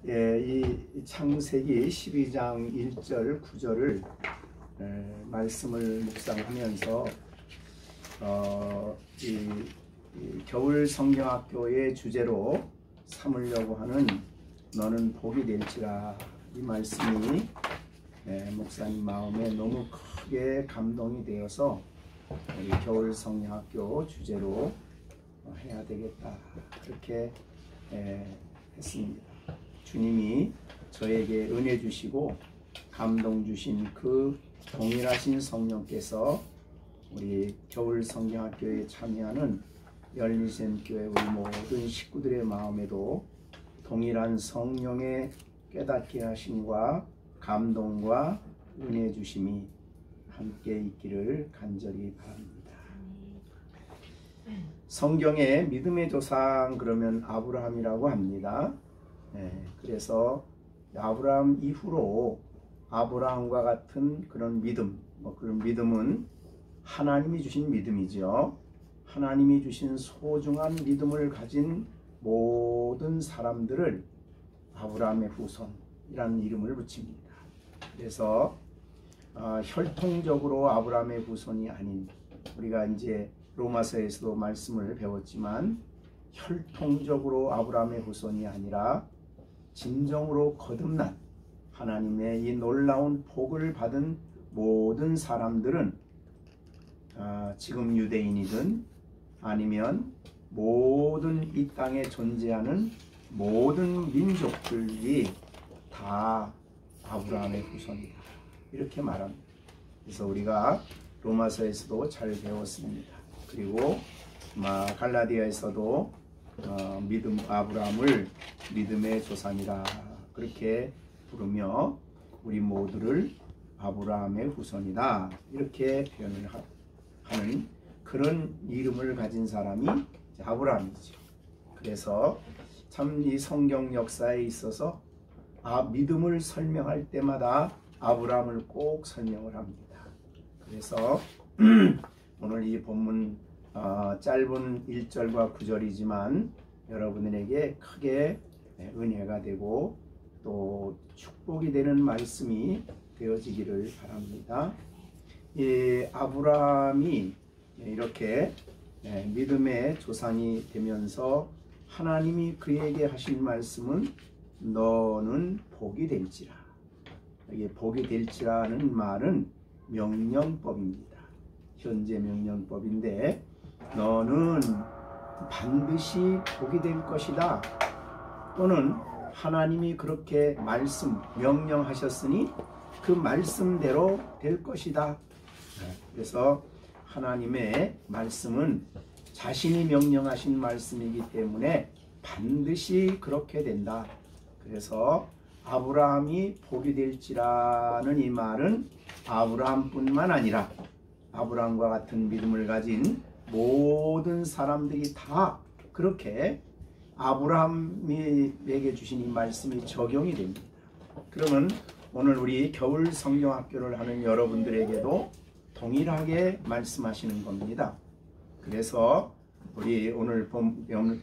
예, 이 창세기 12장 1절 9절을 말씀을 묵상하면서 이 겨울 성경학교의 주제로 삼으려고 하는 너는 복이 될지라, 이 말씀이 목사님 마음에 너무 크게 감동이 되어서 우리 겨울 성경학교 주제로 해야 되겠다, 그렇게 했습니다. 주님이 저에게 은혜 주시고 감동 주신 그 동일하신 성령께서 우리 겨울 성경학교에 참여하는 열미샘교회 우리 모든 식구들의 마음에도 동일한 성령의 깨닫게 하심과 감동과 은혜 주심이 함께 있기를 간절히 바랍니다. 성경에 믿음의 조상 그러면 아브라함이라고 합니다. 그래서 아브라함 이후로 아브라함과 같은 그런 믿음, 그런 믿음은 하나님이 주신 믿음이죠. 하나님이 주신 소중한 믿음을 가진 모든 사람들을 아브라함의 후손이라는 이름을 붙입니다. 그래서 혈통적으로 아브라함의 후손이 아닌, 우리가 이제 로마서에서도 말씀을 배웠지만 혈통적으로 아브라함의 후손이 아니라 진정으로 거듭난 하나님의 이 놀라운 복을 받은 모든 사람들은 지금 유대인이든 아니면 모든 이 땅에 존재하는 모든 민족들이 다 아브라함의 후손이다, 이렇게 말합니다. 그래서 우리가 로마서에서도 잘 배웠습니다. 그리고 갈라디아에서도 아브라함을 믿음의 조상이라 그렇게 부르며 우리 모두를 아브라함의 후손이다, 이렇게 표현을 하는 그런 이름을 가진 사람이 아브라함이죠. 그래서 참 이 성경 역사에 있어서 믿음을 설명할 때마다 아브라함을 꼭 설명을 합니다. 그래서 오늘 이 본문 짧은 1절과 9절이지만 여러분들에게 크게 은혜가 되고 또 축복이 되는 말씀이 되어지기를 바랍니다. 아브라함이 이렇게 믿음의 조상이 되면서 하나님이 그에게 하신 말씀은 너는 복이 될지라. 이게 복이 될지라는 말은 명령법입니다. 현재 명령법인데, 너는 반드시 복이 될 것이다, 또는 하나님이 그렇게 명령하셨으니 그 말씀대로 될 것이다. 그래서 하나님의 말씀은 자신이 명령하신 말씀이기 때문에 반드시 그렇게 된다. 그래서 아브라함이 복이 될지라는 이 말은 아브라함뿐만 아니라 아브라함과 같은 믿음을 가진 모든 사람들이 다 그렇게 아브라함에게 주신 이 말씀이 적용이 됩니다. 그러면 오늘 우리 겨울 성경학교를 하는 여러분들에게도 동일하게 말씀하시는 겁니다. 그래서 우리 오늘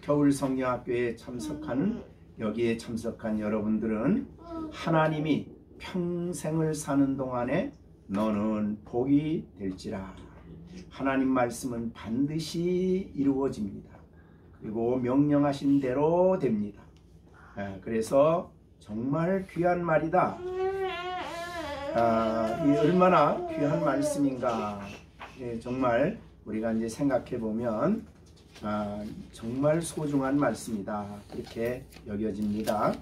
겨울 성경학교에 여기에 참석한 여러분들은 하나님이 평생을 사는 동안에 너는 복이 될지라, 하나님 말씀은 반드시 이루어집니다. 그리고 명령하신 대로 됩니다. 그래서 정말 귀한 말이다. 이 얼마나 귀한 말씀인가. 정말 우리가 이제 생각해 보면 정말 소중한 말씀이다, 그렇게 여겨집니다.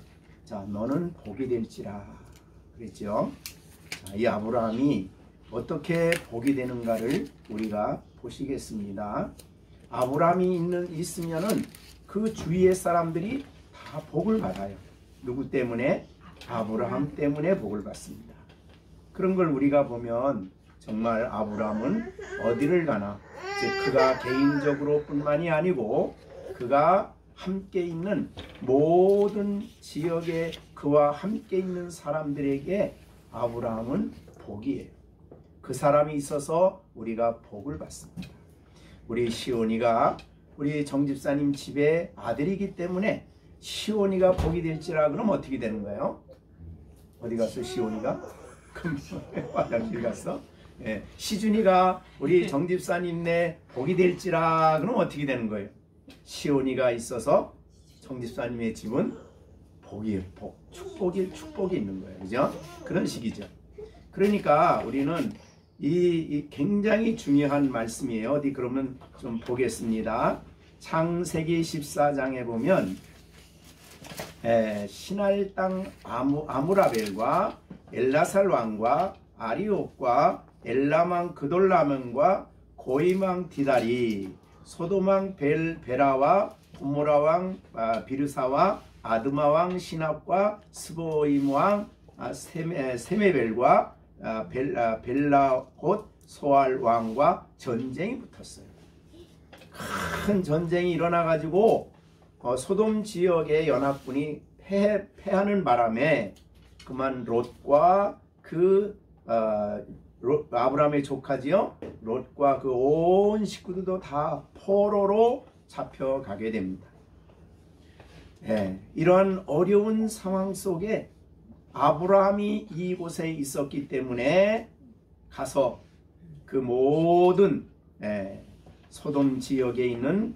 자, 너는 복이 될지라 그랬죠. 이 아브라함이 어떻게 복이 되는가를 우리가 보시겠습니다. 아브라함이 있으면은 그 주위의 사람들이 다 복을 받아요. 누구 때문에? 아브라함 때문에 복을 받습니다. 그런 걸 우리가 보면 정말 아브라함은 어디를 가나, 즉 그가 개인적으로 뿐만이 아니고 그가 함께 있는 모든 지역에 그와 함께 있는 사람들에게 아브라함은 복이에요. 그 사람이 있어서 우리가 복을 받습니다. 우리 시온이가 우리 정집사님 집의 아들이기 때문에 시온이가 복이 될지라. 그럼 어떻게 되는 거예요? 어디 갔어 시온이가? 그럼 화장실 갔어? 예, 시준이가 우리 정집사님네 복이 될지라. 그럼 어떻게 되는 거예요? 시온이가 있어서 정집사님의 집은 축복이 있는 거예요. 그죠? 그런 식이죠. 그러니까 우리는 이 굉장히 중요한 말씀이에요. 어디 그러면 좀 보겠습니다. 창세기 14장에 보면 신할 땅 아무라벨과 엘라살 왕과 아리옥과 엘람왕 그돌라면과 고임왕 디달이 소돔왕 벨베라와 고모라왕 비르사와 아드마왕 시납과 스보임왕 세메벨과 벨라곧 소알왕과 전쟁이 붙었어요. 큰 전쟁이 일어나 가지고 소돔 지역의 연합군이 패하는 바람에 그만 롯과 아브라함의 조카지요. 롯과 그 온 식구들도 다 포로로 잡혀가게 됩니다. 이러한 어려운 상황 속에 아브라함이 이곳에 있었기 때문에 가서 그 모든 소돔 지역에 있는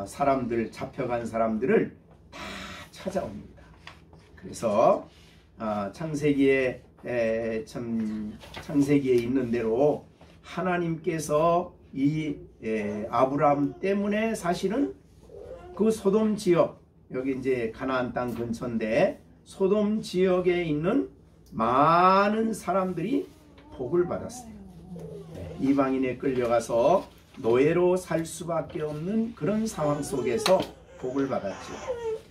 사람들, 잡혀간 사람들을 다 찾아옵니다. 그래서 창세기에 있는 대로 하나님께서 이 아브라함 때문에 사실은 그 소돔 지역, 여기 이제 가나안 땅 근처인데 소돔 지역에 있는 많은 사람들이 복을 받았어요. 이방인에 끌려가서 노예로 살 수밖에 없는 그런 상황 속에서 복을 받았죠.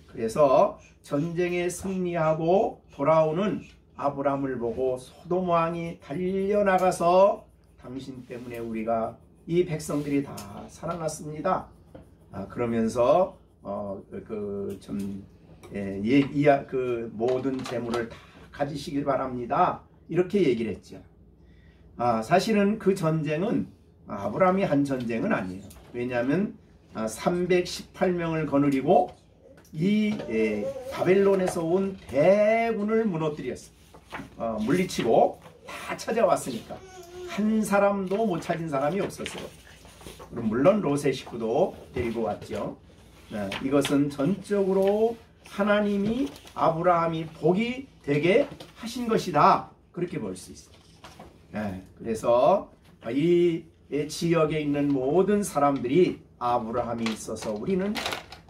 그래서 전쟁에 승리하고 돌아오는 아브라함을 보고 소돔 왕이 달려나가서 당신 때문에 우리가 이 백성들이 다 살아났습니다. 그러면서 그 모든 재물을 다 가지시길 바랍니다. 이렇게 얘기를 했죠. 사실은 그 전쟁은 아브라함이 한 전쟁은 아니에요. 왜냐하면 318명을 거느리고 이 바벨론에서 온 대군을 무너뜨렸어요. 물리치고 다 찾아왔으니까 한 사람도 못 찾은 사람이 없었어요. 물론 롯의 식구도 데리고 왔죠. 이것은 전적으로 하나님이 아브라함이 복이 되게 하신 것이다. 그렇게 볼 수 있어요. 그래서 이 지역에 있는 모든 사람들이 아브라함이 있어서 우리는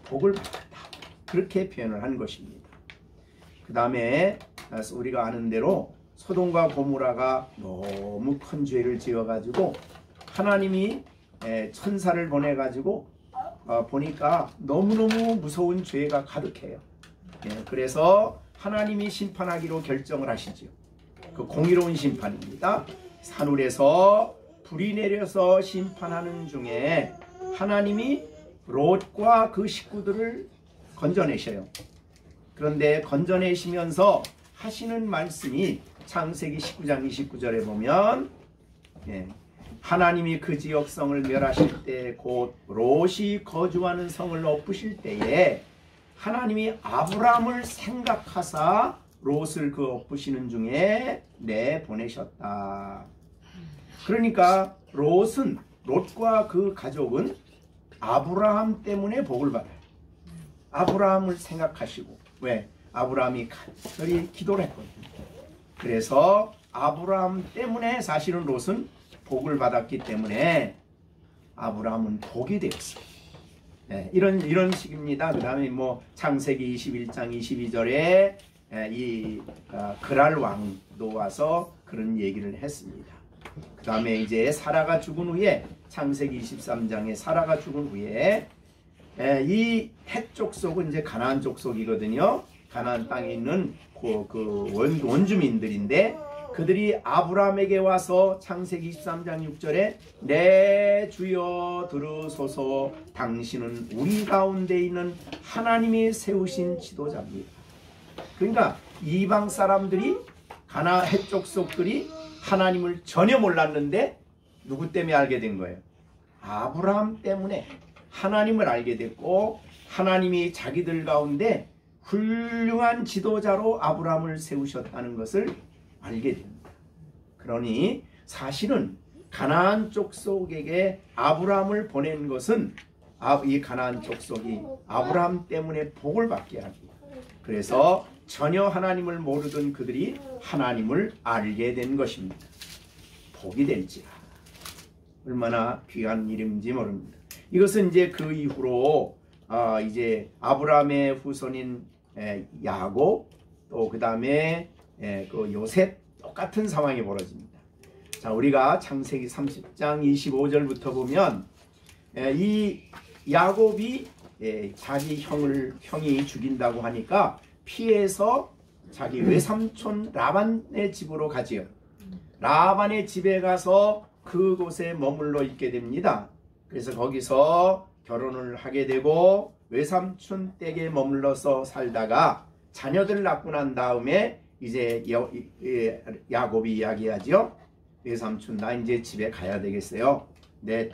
복을 받았다. 그렇게 표현을 한 것입니다. 그 다음에 우리가 아는 대로 소돔과 고모라가 너무 큰 죄를 지어가지고 하나님이 천사를 보내가지고 보니까 너무너무 무서운 죄가 가득해요. 그래서 하나님이 심판하기로 결정을 하시죠. 그 공의로운 심판입니다. 하늘에서 불이 내려서 심판하는 중에 하나님이 롯과 그 식구들을 건져내셔요. 그런데 건져내시면서 하시는 말씀이 창세기 19장 29절에 보면 하나님이 그 지역성을 멸하실 때 곧 롯이 거주하는 성을 엎으실 때에 하나님이 아브라함을 생각하사 롯을 그 엎으시는 중에 내보내셨다. 그러니까 롯과 그 가족은 아브라함 때문에 복을 받아요. 아브라함을 생각하시고, 왜? 아브라함이 간절히 기도를 했거든요. 그래서 아브라함 때문에 사실은 롯은 복을 받았기 때문에 아브라함은 복이 되었어요. 이런 식입니다. 그 다음에 창세기 21장 22절에 그랄 왕도 와서 그런 얘기를 했습니다. 그 다음에 이제 사라가 죽은 후에 창세기 23장에 사라가 죽은 후에 이 헷 족속은 이제 가나안 족속이거든요. 가나안 땅에 있는 그 원주민들인데 그들이 아브라함에게 와서 창세기 23장 6절에 내 주여 들으소서 당신은 우리 가운데 있는 하나님이 세우신 지도자입니다. 그러니까 이방 사람들이 가나안 헷 족속들이 하나님을 전혀 몰랐는데 누구 때문에 알게 된 거예요? 아브라함 때문에 하나님을 알게 됐고 하나님이 자기들 가운데 훌륭한 지도자로 아브라함을 세우셨다는 것을 알게 됩니다. 그러니 사실은 가나안 족속에게 아브라함을 보낸 것은 이 가나안 족속이 아브라함 때문에 복을 받게 하기, 그래서 전혀 하나님을 모르던 그들이 하나님을 알게 된 것입니다. 복이 될지라. 얼마나 귀한 일인지 모릅니다. 이것은 이제 그 이후로 이제 아브라함의 후손인 야곱, 또 그 다음에 그 요셉, 똑같은 상황이 벌어집니다. 자, 우리가 창세기 30장 25절부터 보면 이 야곱이 자기 형이 죽인다고 하니까 피해서 자기 외삼촌 라반의 집으로 가지요. 라반의 집에 가서 그곳에 머물러 있게 됩니다. 그래서 거기서 결혼을 하게 되고 외삼촌 댁에 머물러서 살다가 자녀들 낳고 난 다음에 이제 야곱이 이야기하죠. 외삼촌, 나 이제 집에 가야 되겠어요. 내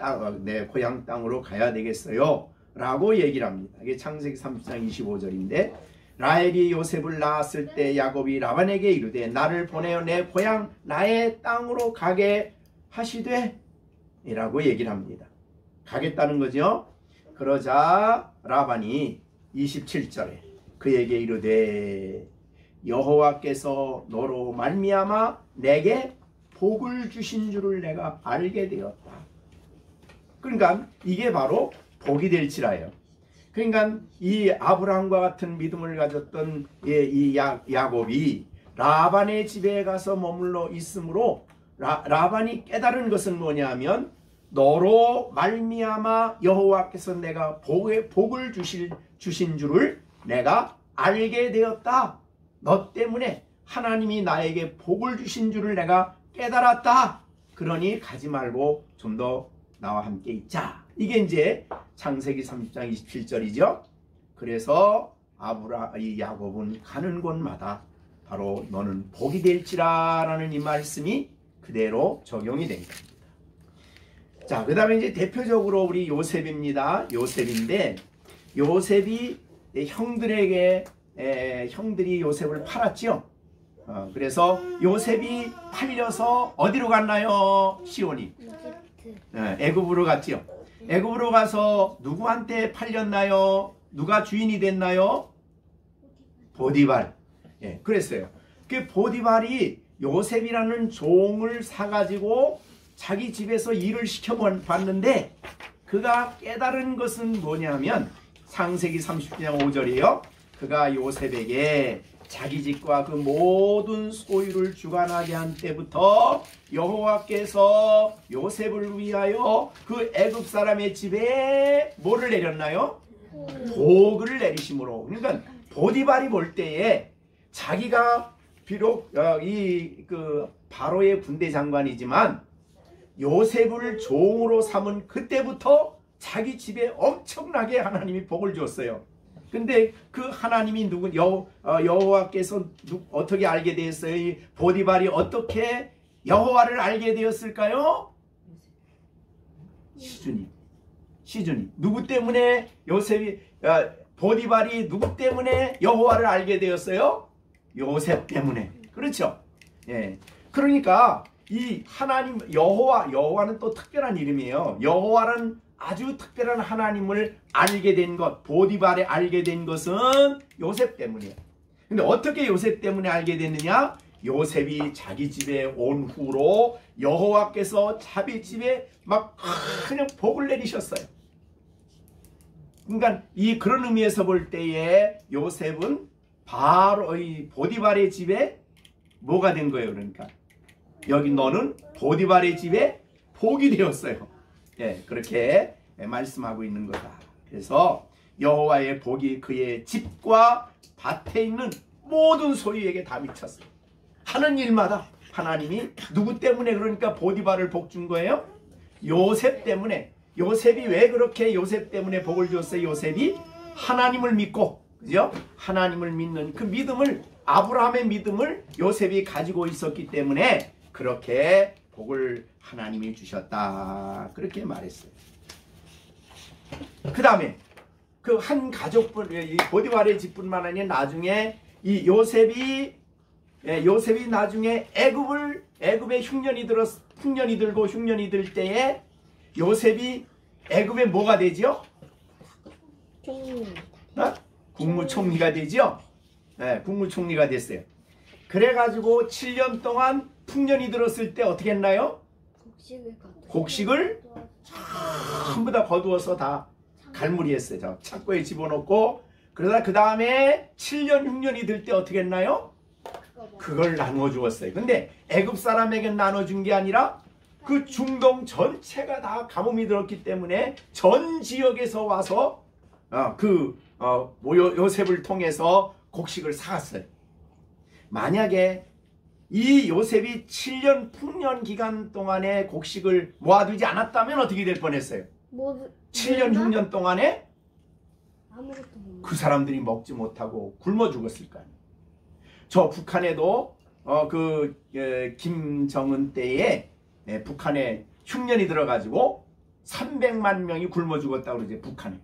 고향 땅으로 가야 되겠어요. 라고 얘기를 합니다. 이게 창세기 30장 25절인데, 라헬이 요셉을 낳았을 때 야곱이 라반에게 이르되 나를 보내어 내 고향 나의 땅으로 가게 하시되 이라고 얘기를 합니다. 가겠다는 거죠. 그러자 라반이 27절에 그에게 이르되 여호와께서 너로 말미암아 내게 복을 주신 줄을 내가 알게 되었다. 그러니까 이게 바로 복이 될지라요. 그러니까 이 아브라함과 같은 믿음을 가졌던 이 야곱이 라반의 집에 가서 머물러 있으므로 라반이 깨달은 것은 뭐냐면, 너로 말미암아 여호와께서 내가 복을 주신 줄을 내가 알게 되었다. 너 때문에 하나님이 나에게 복을 주신 줄을 내가 깨달았다. 그러니 가지 말고 좀 더 나와 함께 있자. 이게 이제 창세기 30장 27절이죠. 그래서 이 야곱은 가는 곳마다 바로 너는 복이 될지라 라는 이 말씀이 그대로 적용이 된 겁니다. 자, 그 다음에 이제 대표적으로 우리 요셉입니다. 요셉인데, 요셉이 형들이 요셉을 팔았죠. 그래서 요셉이 팔려서 어디로 갔나요? 시온이 애굽으로 갔지요. 애굽으로 가서 누구한테 팔렸나요? 누가 주인이 됐나요? 보디발. 그랬어요. 그 보디발이 요셉이라는 종을 사가지고 자기 집에서 일을 시켜봤는데, 그가 깨달은 것은 뭐냐면 창세기 30장 5절이에요. 그가 요셉에게 자기 집과 그 모든 소유를 주관하게 한 때부터 여호와께서 요셉을 위하여 그 애굽 사람의 집에 뭐를 내렸나요? 복을 내리심으로. 그러니까 보디발이 볼 때에 자기가 비록 그 바로의 군대 장관이지만 요셉을 종으로 삼은 그때부터 자기 집에 엄청나게 하나님이 복을 주었어요. 근데 그 하나님이 여호와께서 어떻게 알게 되었어요? 이 보디발이 어떻게 여호와를 알게 되었을까요? 시준이. 누구 때문에 보디발이 누구 때문에 여호와를 알게 되었어요? 요셉 때문에. 그렇죠? 예. 그러니까 이 하나님 여호와는 또 특별한 이름이에요. 여호와는 아주 특별한 하나님을 알게 된 것, 보디발에 알게 된 것은 요셉 때문이에요. 근데 어떻게 요셉 때문에 알게 됐느냐? 요셉이 자기 집에 온 후로 여호와께서 자기 집에 막 그냥 복을 내리셨어요. 그러니까 그런 의미에서 볼 때에 요셉은 바로 이 보디발의 집에 뭐가 된 거예요? 그러니까 여기 너는 보디발의 집에 복이 되었어요. 예, 그렇게 말씀하고 있는 거다. 그래서 여호와의 복이 그의 집과 밭에 있는 모든 소유에게 다 미쳤어요. 하는 일마다 하나님이 누구 때문에, 그러니까 보디발을 복 준 거예요? 요셉 때문에. 요셉이 왜 그렇게 요셉 때문에 복을 줬어요? 요셉이 하나님을 믿고, 그죠? 하나님을 믿는 그 믿음을, 아브라함의 믿음을 요셉이 가지고 있었기 때문에 그렇게 복을 하나님이 주셨다. 그렇게 말했어요. 그 그 한 가족분, 이 보디발의 집뿐만 아니라 나중에 이 요셉이 나중에 애굽에 흉년이 들 때에 요셉이 애굽에 뭐가 되지요? 국무총리가 되죠. 네, 국무총리가 됐어요. 그래가지고 7년 동안 풍년이 들었을 때 어떻게 했나요? 곡식을 전부 다 거두어서 다 갈무리 했어요. 창고에 집어넣고, 그러다 그 다음에 7년 흉년이 들 때 어떻게 했나요? 그걸 나누어 주었어요. 근데 애굽 사람에게 나눠준 게 아니라 그 중동 전체가 다 가뭄이 들었기 때문에 전 지역에서 와서 요셉을 통해서 곡식을 사갔어요. 만약에 이 요셉이 7년 풍년 기간 동안에 곡식을 모아두지 않았다면 어떻게 될 뻔했어요? 7년 흉년 동안에 그 사람들이 먹지 못하고 굶어 죽었을 거 아니에요. 저 북한에도 김정은 때에 북한에 흉년이 들어가지고 300만 명이 굶어 죽었다고 그러죠. 북한에.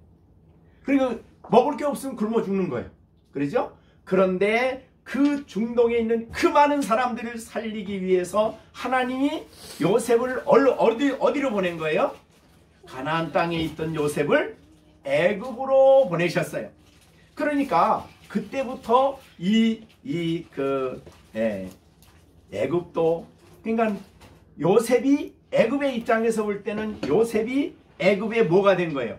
그러니까 먹을 게 없으면 굶어 죽는 거예요. 그러죠? 그런데 그 중동에 있는 그 많은 사람들을 살리기 위해서 하나님이 요셉을 어디로 보낸 거예요? 가나안 땅에 있던 요셉을 애굽으로 보내셨어요. 그러니까 그때부터 애굽도, 그러니까 요셉이 애굽의 입장에서 볼 때는 요셉이 애굽에 뭐가 된 거예요?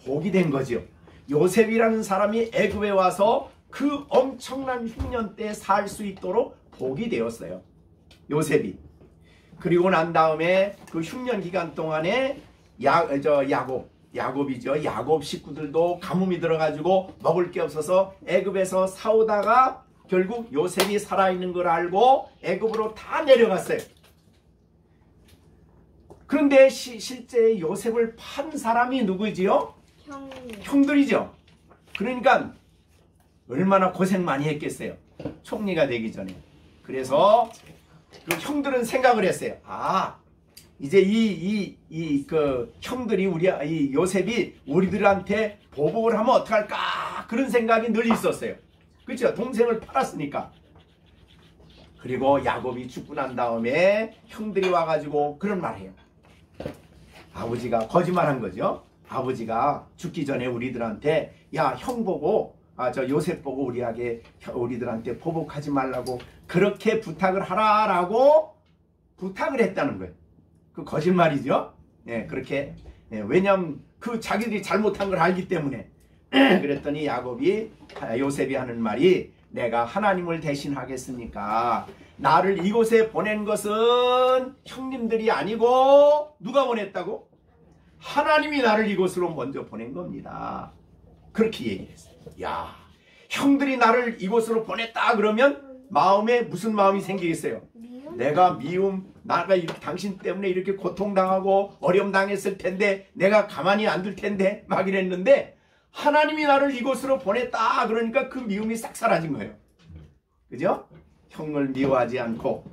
복이 된 거죠. 요셉이라는 사람이 애굽에 와서 그 엄청난 흉년 때 살 수 있도록 복이 되었어요. 요셉이. 그리고 난 다음에 그 흉년 기간 동안에 야곱이죠. 야곱 식구들도 가뭄이 들어가지고 먹을 게 없어서 애굽에서 사오다가 결국 요셉이 살아있는 걸 알고 애굽으로 다 내려갔어요. 그런데 실제 요셉을 판 사람이 누구지요? 형들이죠. 그러니까 얼마나 고생 많이 했겠어요. 총리가 되기 전에. 그래서 그 형들은 생각을 했어요. 이제 그 형들이 이 요셉이 우리들한테 보복을 하면 어떡할까? 그런 생각이 늘 있었어요. 그렇죠? 동생을 팔았으니까. 그리고 야곱이 죽고 난 다음에 형들이 와가지고 그런 말 해요. 아버지가 거짓말한 거죠. 아버지가 죽기 전에 우리들한테 야, 형 보고 저 요셉 보고 우리들한테 보복하지 말라고 그렇게 부탁을 하라라고 부탁을 했다는 거예요. 그 거짓말이죠. 그렇게. 왜냐면 그 자기들이 잘못한 걸 알기 때문에. 그랬더니 요셉이 하는 말이 내가 하나님을 대신하겠습니까? 나를 이곳에 보낸 것은 형님들이 아니고 누가 보냈다고? 하나님이 나를 이곳으로 먼저 보낸 겁니다. 그렇게 얘기를 했어요. 야, 형들이 나를 이곳으로 보냈다 그러면 마음에 무슨 마음이 생기겠어요? 내가 당신 때문에 이렇게 고통당하고 어려움 당했을 텐데 내가 가만히 안 둘 텐데 막 이랬는데 하나님이 나를 이곳으로 보냈다 그러니까 그 미움이 싹 사라진 거예요. 그죠? 형을 미워하지 않고,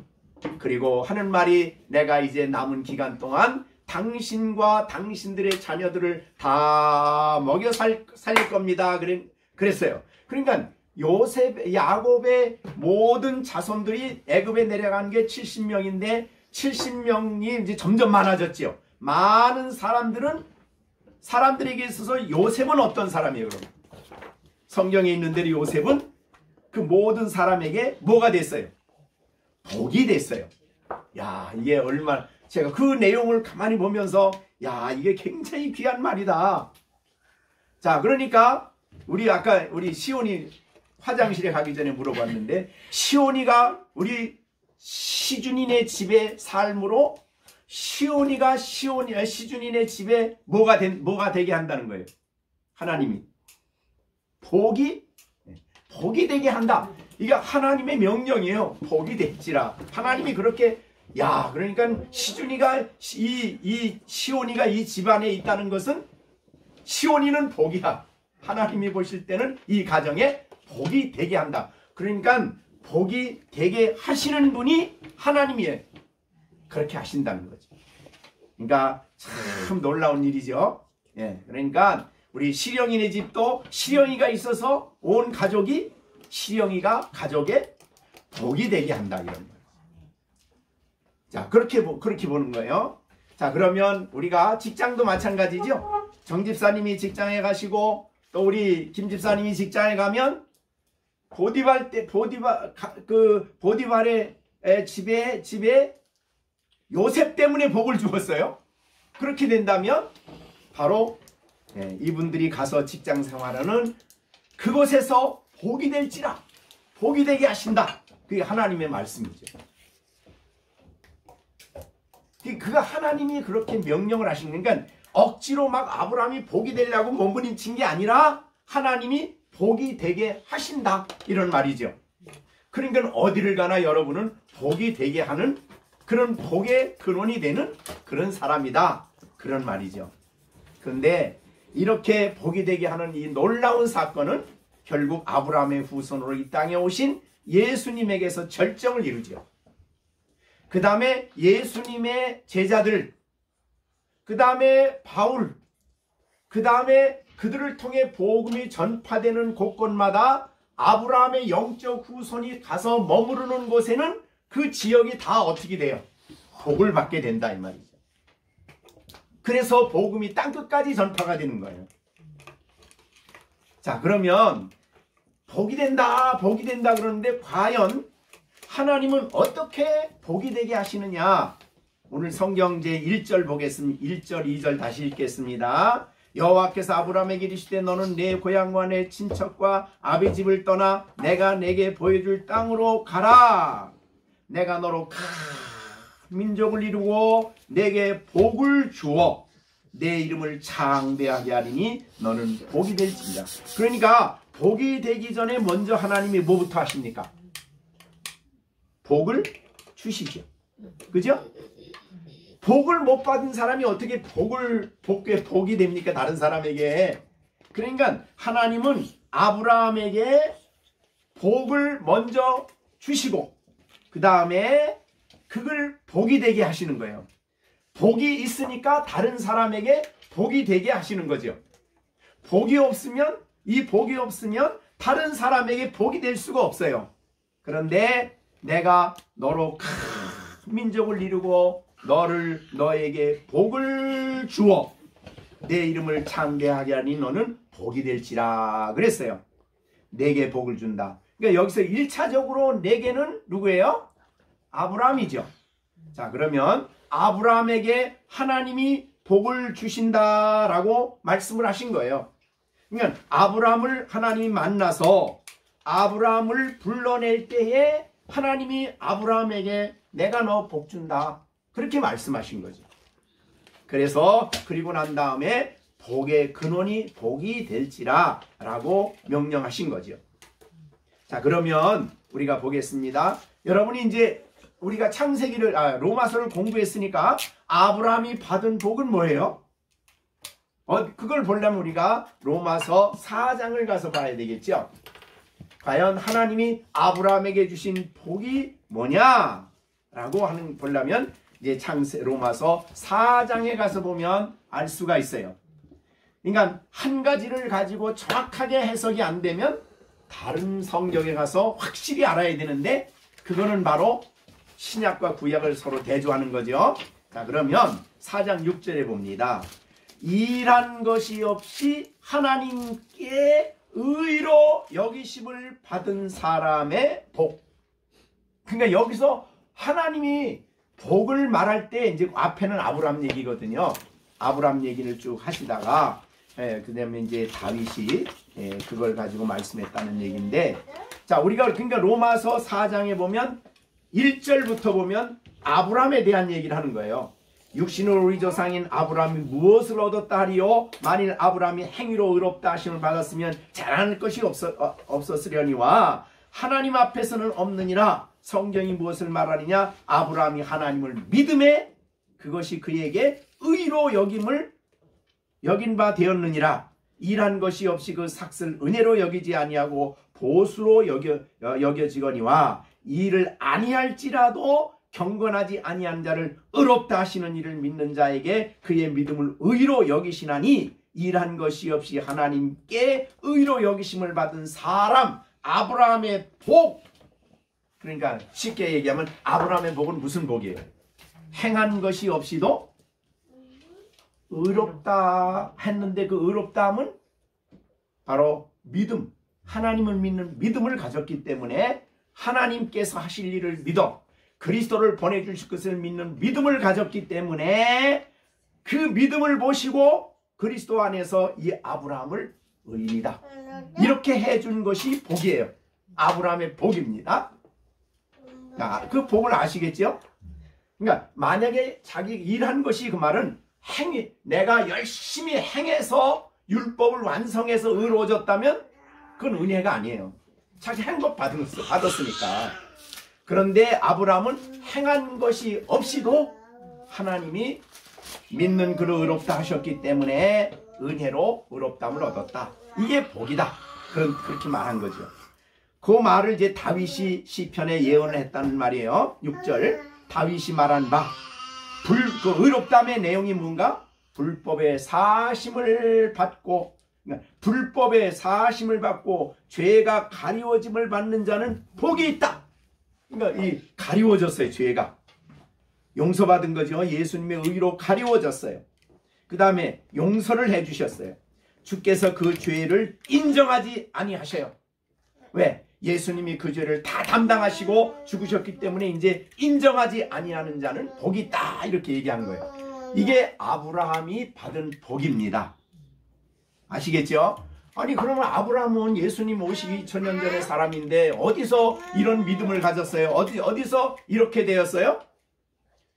그리고 하는 말이 내가 이제 남은 기간 동안 당신과 당신들의 자녀들을 다 먹여 살릴 겁니다. 그랬어요. 그러니까 야곱의 모든 자손들이 애굽에 내려간 게 70명인데 70명이 이제 점점 많아졌지요. 많은 사람들에게 있어서 요셉은 어떤 사람이에요? 그럼 성경에 있는 대로 요셉은 그 모든 사람에게 뭐가 됐어요? 복이 됐어요. 야, 이게 얼마나, 제가 그 내용을 가만히 보면서 야, 이게 굉장히 귀한 말이다. 자, 그러니까 아까 우리 시온이 화장실에 가기 전에 물어봤는데, 시온이가 우리 시준이네 집의 삶으로 시준이네 집에 뭐가 되게 한다는 거예요. 하나님이 복이 되게 한다. 이게 하나님의 명령이에요. 복이 될지라. 하나님이 그렇게, 그러니까 시준이가 시온이가 이 집안에 있다는 것은 시온이는 복이야. 하나님이 보실 때는 이 가정에 복이 되게 한다. 그러니까 복이 되게 하시는 분이 하나님이에요. 그렇게 하신다는 거죠. 그러니까 참 놀라운 일이죠. 그러니까 우리 시령이네 집도 시령이가 있어서 온 가족이 시령이가 가족의 복이 되게 한다 이런 거예요. 자, 그렇게 보는 거예요. 자, 그러면 우리가 직장도 마찬가지죠. 정 집사님이 직장에 가시고 또 우리 김 집사님이 직장에 가면 보디발의 집에 요셉 때문에 복을 주었어요. 그렇게 된다면 바로 이분들이 가서 직장 생활하는 그곳에서 복이 될지라, 복이 되게 하신다. 그게 하나님의 말씀이죠. 그가 하나님이 그렇게 명령을 하신, 그러니까 억지로 막 아브라함이 복이 되려고 몸부림친 게 아니라 하나님이 복이 되게 하신다 이런 말이죠. 그러니까 어디를 가나 여러분은 복이 되게 하는 그런 복의 근원이 되는 그런 사람이다 그런 말이죠. 그런데 이렇게 복이 되게 하는 이 놀라운 사건은 결국 아브라함의 후손으로 이 땅에 오신 예수님에게서 절정을 이루죠. 그 다음에 예수님의 제자들, 그 다음에 바울, 그 다음에 그들을 통해 복음이 전파되는 곳곳마다 아브라함의 영적 후손이 가서 머무르는 곳에는 그 지역이 다 어떻게 돼요? 복을 받게 된다 이 말이죠. 그래서 복음이 땅끝까지 전파가 되는 거예요. 자, 그러면 복이 된다 그러는데 과연 하나님은 어떻게 복이 되게 하시느냐? 오늘 성경 제 1절 보겠습니다. 1절 2절 다시 읽겠습니다. 여호와께서 아브라함에게 이르시되 너는 내 고향과 내 친척과 아비 집을 떠나 내가 내게 보여줄 땅으로 가라. 내가 너로 큰 민족을 이루고 내게 복을 주어 내 이름을 창대하게 하리니 너는 복이 될지니라. 그러니까 복이 되기 전에 먼저 하나님이 뭐부터 하십니까? 복을 주시죠. 그죠? 복을 못 받은 사람이 어떻게 복이 됩니까? 다른 사람에게. 그러니까 하나님은 아브라함에게 복을 먼저 주시고 그 다음에 그걸 복이 되게 하시는 거예요. 복이 있으니까 다른 사람에게 복이 되게 하시는 거죠. 복이 없으면 다른 사람에게 복이 될 수가 없어요. 그런데 내가 너로 큰 민족을 이루고 너에게 복을 주어 내 이름을 창대하게 하니 너는 복이 될지라 그랬어요. 내게 복을 준다. 그러니까 여기서 1차적으로 내게는 누구예요? 아브라함이죠. 자, 그러면 아브라함에게 하나님이 복을 주신다라고 말씀을 하신 거예요. 그러니까 아브라함을 하나님이 만나서 아브라함을 불러낼 때에 하나님이 아브라함에게 내가 너 복 준다 그렇게 말씀하신 거죠. 그래서 그리고 난 다음에 복의 근원이 복이 될지라 라고 명령하신 거죠. 자, 그러면 우리가 보겠습니다. 여러분이 이제 우리가 로마서를 공부했으니까 아브라함이 받은 복은 뭐예요? 그걸 보려면 우리가 로마서 4장을 가서 봐야 되겠죠. 과연 하나님이 아브라함에게 주신 복이 뭐냐? 라고 보려면 이제 로마서 4장에 가서 보면 알 수가 있어요. 그러니까 한 가지를 가지고 정확하게 해석이 안 되면 다른 성경에 가서 확실히 알아야 되는데 그거는 바로 신약과 구약을 서로 대조하는 거죠. 자, 그러면 4장 6절에 봅니다. 일한 것이 없이 하나님께 의로 여기심을 받은 사람의 복. 그러니까 여기서 하나님이 복을 말할 때 이제 앞에는 아브라함 얘기거든요. 아브라함 얘기를 쭉 하시다가 그 다음에 이제 다윗이 그걸 가지고 말씀했다는 얘기인데, 자, 우리가 그러니까 로마서 4장에 보면 1절부터 보면 아브라함에 대한 얘기를 하는 거예요. 육신으로 우리 조상인 아브라함이 무엇을 얻었다 하리요? 만일 아브라함이 행위로 의롭다 하심을 받았으면 자랑할 것이 없었으려니와 하나님 앞에서는 없느니라. 성경이 무엇을 말하느냐? 아브라함이 하나님을 믿음에 그것이 그에게 의로 여긴 바 되었느니라. 일한 것이 없이 그 삭슬 은혜로 여기지 아니하고 보수로 여겨지거니와 일을 아니할지라도 경건하지 아니한 자를 의롭다 하시는 이를 믿는 자에게 그의 믿음을 의로 여기시나니 일한 것이 없이 하나님께 의로 여기심을 받은 사람, 아브라함의 복. 그러니까 쉽게 얘기하면 아브라함의 복은 무슨 복이에요? 행한 것이 없이도 의롭다 했는데, 그 의롭다함은 바로 믿음, 하나님을 믿는 믿음을 가졌기 때문에 하나님께서 하실 일을 믿어 그리스도를 보내주실 것을 믿는 믿음을 가졌기 때문에 그 믿음을 보시고 그리스도 안에서 이 아브라함을 의인이다, 이렇게 해준 것이 복이에요. 아브라함의 복입니다. 그 복을 아시겠죠? 그러니까 만약에 자기 일한 것이, 그 말은 내가 열심히 행해서 율법을 완성해서 의로워졌다면 그건 은혜가 아니에요. 자기 행복 받았으니까. 그런데 아브라함은 행한 것이 없이도 하나님이 믿는 그를 의롭다 하셨기 때문에 은혜로 의롭다함을 얻었다. 이게 복이다. 그렇게 말한 거죠. 그 말을 이제 다윗이 시편에 예언을 했다는 말이에요. 6절 다윗이 말한 바, 그 의롭다함의 내용이 뭔가? 불법의 사심을 받고, 불법의 사심을 받고 죄가 가리워짐을 받는 자는 복이 있다. 그러니까 이 가리워졌어요. 죄가 용서받은 거죠. 예수님의 의로 가리워졌어요. 그 다음에 용서를 해주셨어요. 주께서 그 죄를 인정하지 아니하셔요. 왜? 예수님이 그 죄를 다 담당하시고 죽으셨기 때문에 이제 인정하지 아니하는 자는 복이 있다, 이렇게 얘기한 거예요. 이게 아브라함이 받은 복입니다. 아시겠죠? 아니 그러면 아브라함은 예수님 오시기 2000년 전의 사람인데 어디서 이런 믿음을 가졌어요? 어디서 이렇게 되었어요?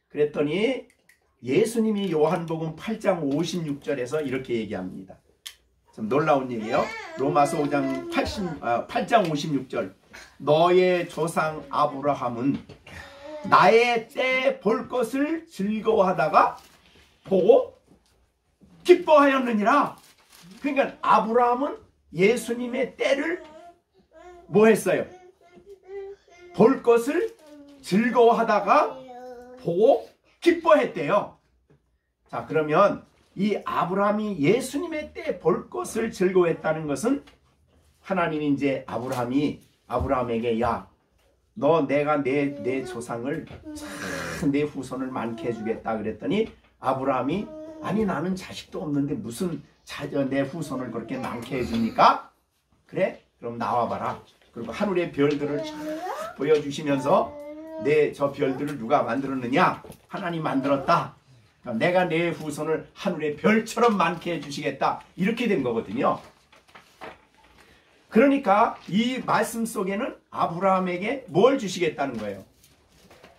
그랬더니 예수님이 요한복음 8장 56절에서 이렇게 얘기합니다. 좀 놀라운 얘기예요. 로마서 5장 8장 56절. 너의 조상 아브라함은 나의 때 볼 것을 즐거워하다가 보고 기뻐하였느니라. 그러니까 아브라함은 예수님의 때를 뭐 했어요? 볼 것을 즐거워하다가 보고 기뻐했대요. 자, 그러면 이 아브라함이 예수님의 때 볼 것을 즐거워했다는 것은 하나님이 이제 아브라함에게 야, 너 내가 내 조상을 참 내 후손을 많게 해주겠다 그랬더니 아브라함이 아니 나는 자식도 없는데 무슨 내 후손을 그렇게 많게 해줍니까? 그래? 그럼 나와봐라. 그리고 하늘의 별들을 쫙 보여주시면서 저 별들을 누가 만들었느냐? 하나님 만들었다. 내가 내 후손을 하늘의 별처럼 많게 해주시겠다. 이렇게 된 거거든요. 그러니까 이 말씀 속에는 아브라함에게 뭘 주시겠다는 거예요?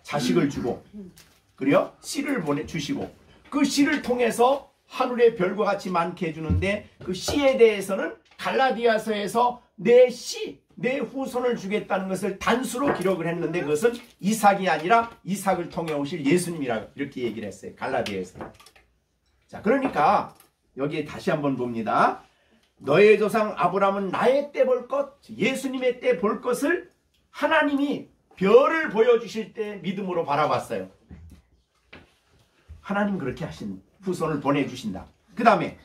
자식을 주고, 그래요? 씨를 보내주시고, 그 씨를 통해서 하늘의 별과 같이 많게 해주는데 그 씨에 대해서는 갈라디아서에서 내 후손을 주겠다는 것을 단수로 기록을 했는데 그것은 이삭이 아니라 이삭을 통해 오실 예수님이라고 이렇게 얘기를 했어요. 갈라디아에서. 자, 그러니까 여기에 다시 한번 봅니다. 너의 조상 아브라함은 나의 때 볼 것, 예수님의 때 볼 것을 하나님이 별을 보여주실 때 믿음으로 바라봤어요. 하나님 그렇게 하신 후손을 보내주신다. 그 다음에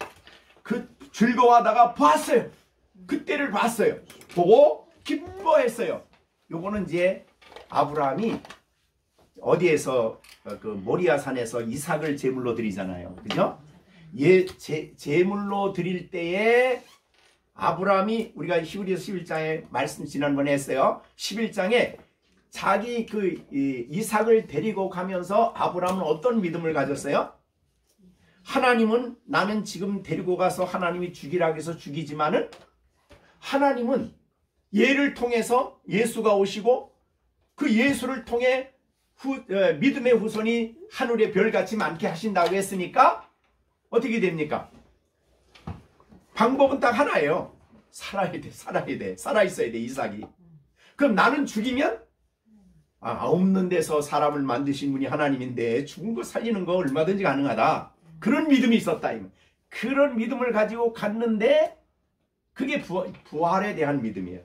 그 즐거워하다가 봤어요. 그때를 봤어요. 보고 기뻐했어요. 요거는 이제 아브라함이 어디에서 그 모리아산에서 이삭을 제물로 드리잖아요. 그죠? 제물로 드릴 때에 아브라함이 우리가 히브리서 11장에 말씀 지난번에 했어요. 11장에 자기 이삭을 데리고 가면서 아브라함은 어떤 믿음을 가졌어요? 하나님은 나는 지금 데리고 가서 하나님이 죽이라고 해서 죽이지만은 하나님은 얘를 통해서 예수가 오시고 그 예수를 통해 믿음의 후손이 하늘의 별같이 많게 하신다고 했으니까 어떻게 됩니까? 방법은 딱 하나예요. 살아야 돼. 살아있어야 돼, 이삭이. 그럼 나는 죽이면 없는 데서 사람을 만드신 분이 하나님인데 죽은 거 살리는 거 얼마든지 가능하다. 그런 믿음이 있었다. 그런 믿음을 가지고 갔는데 그게 부활에 대한 믿음이에요.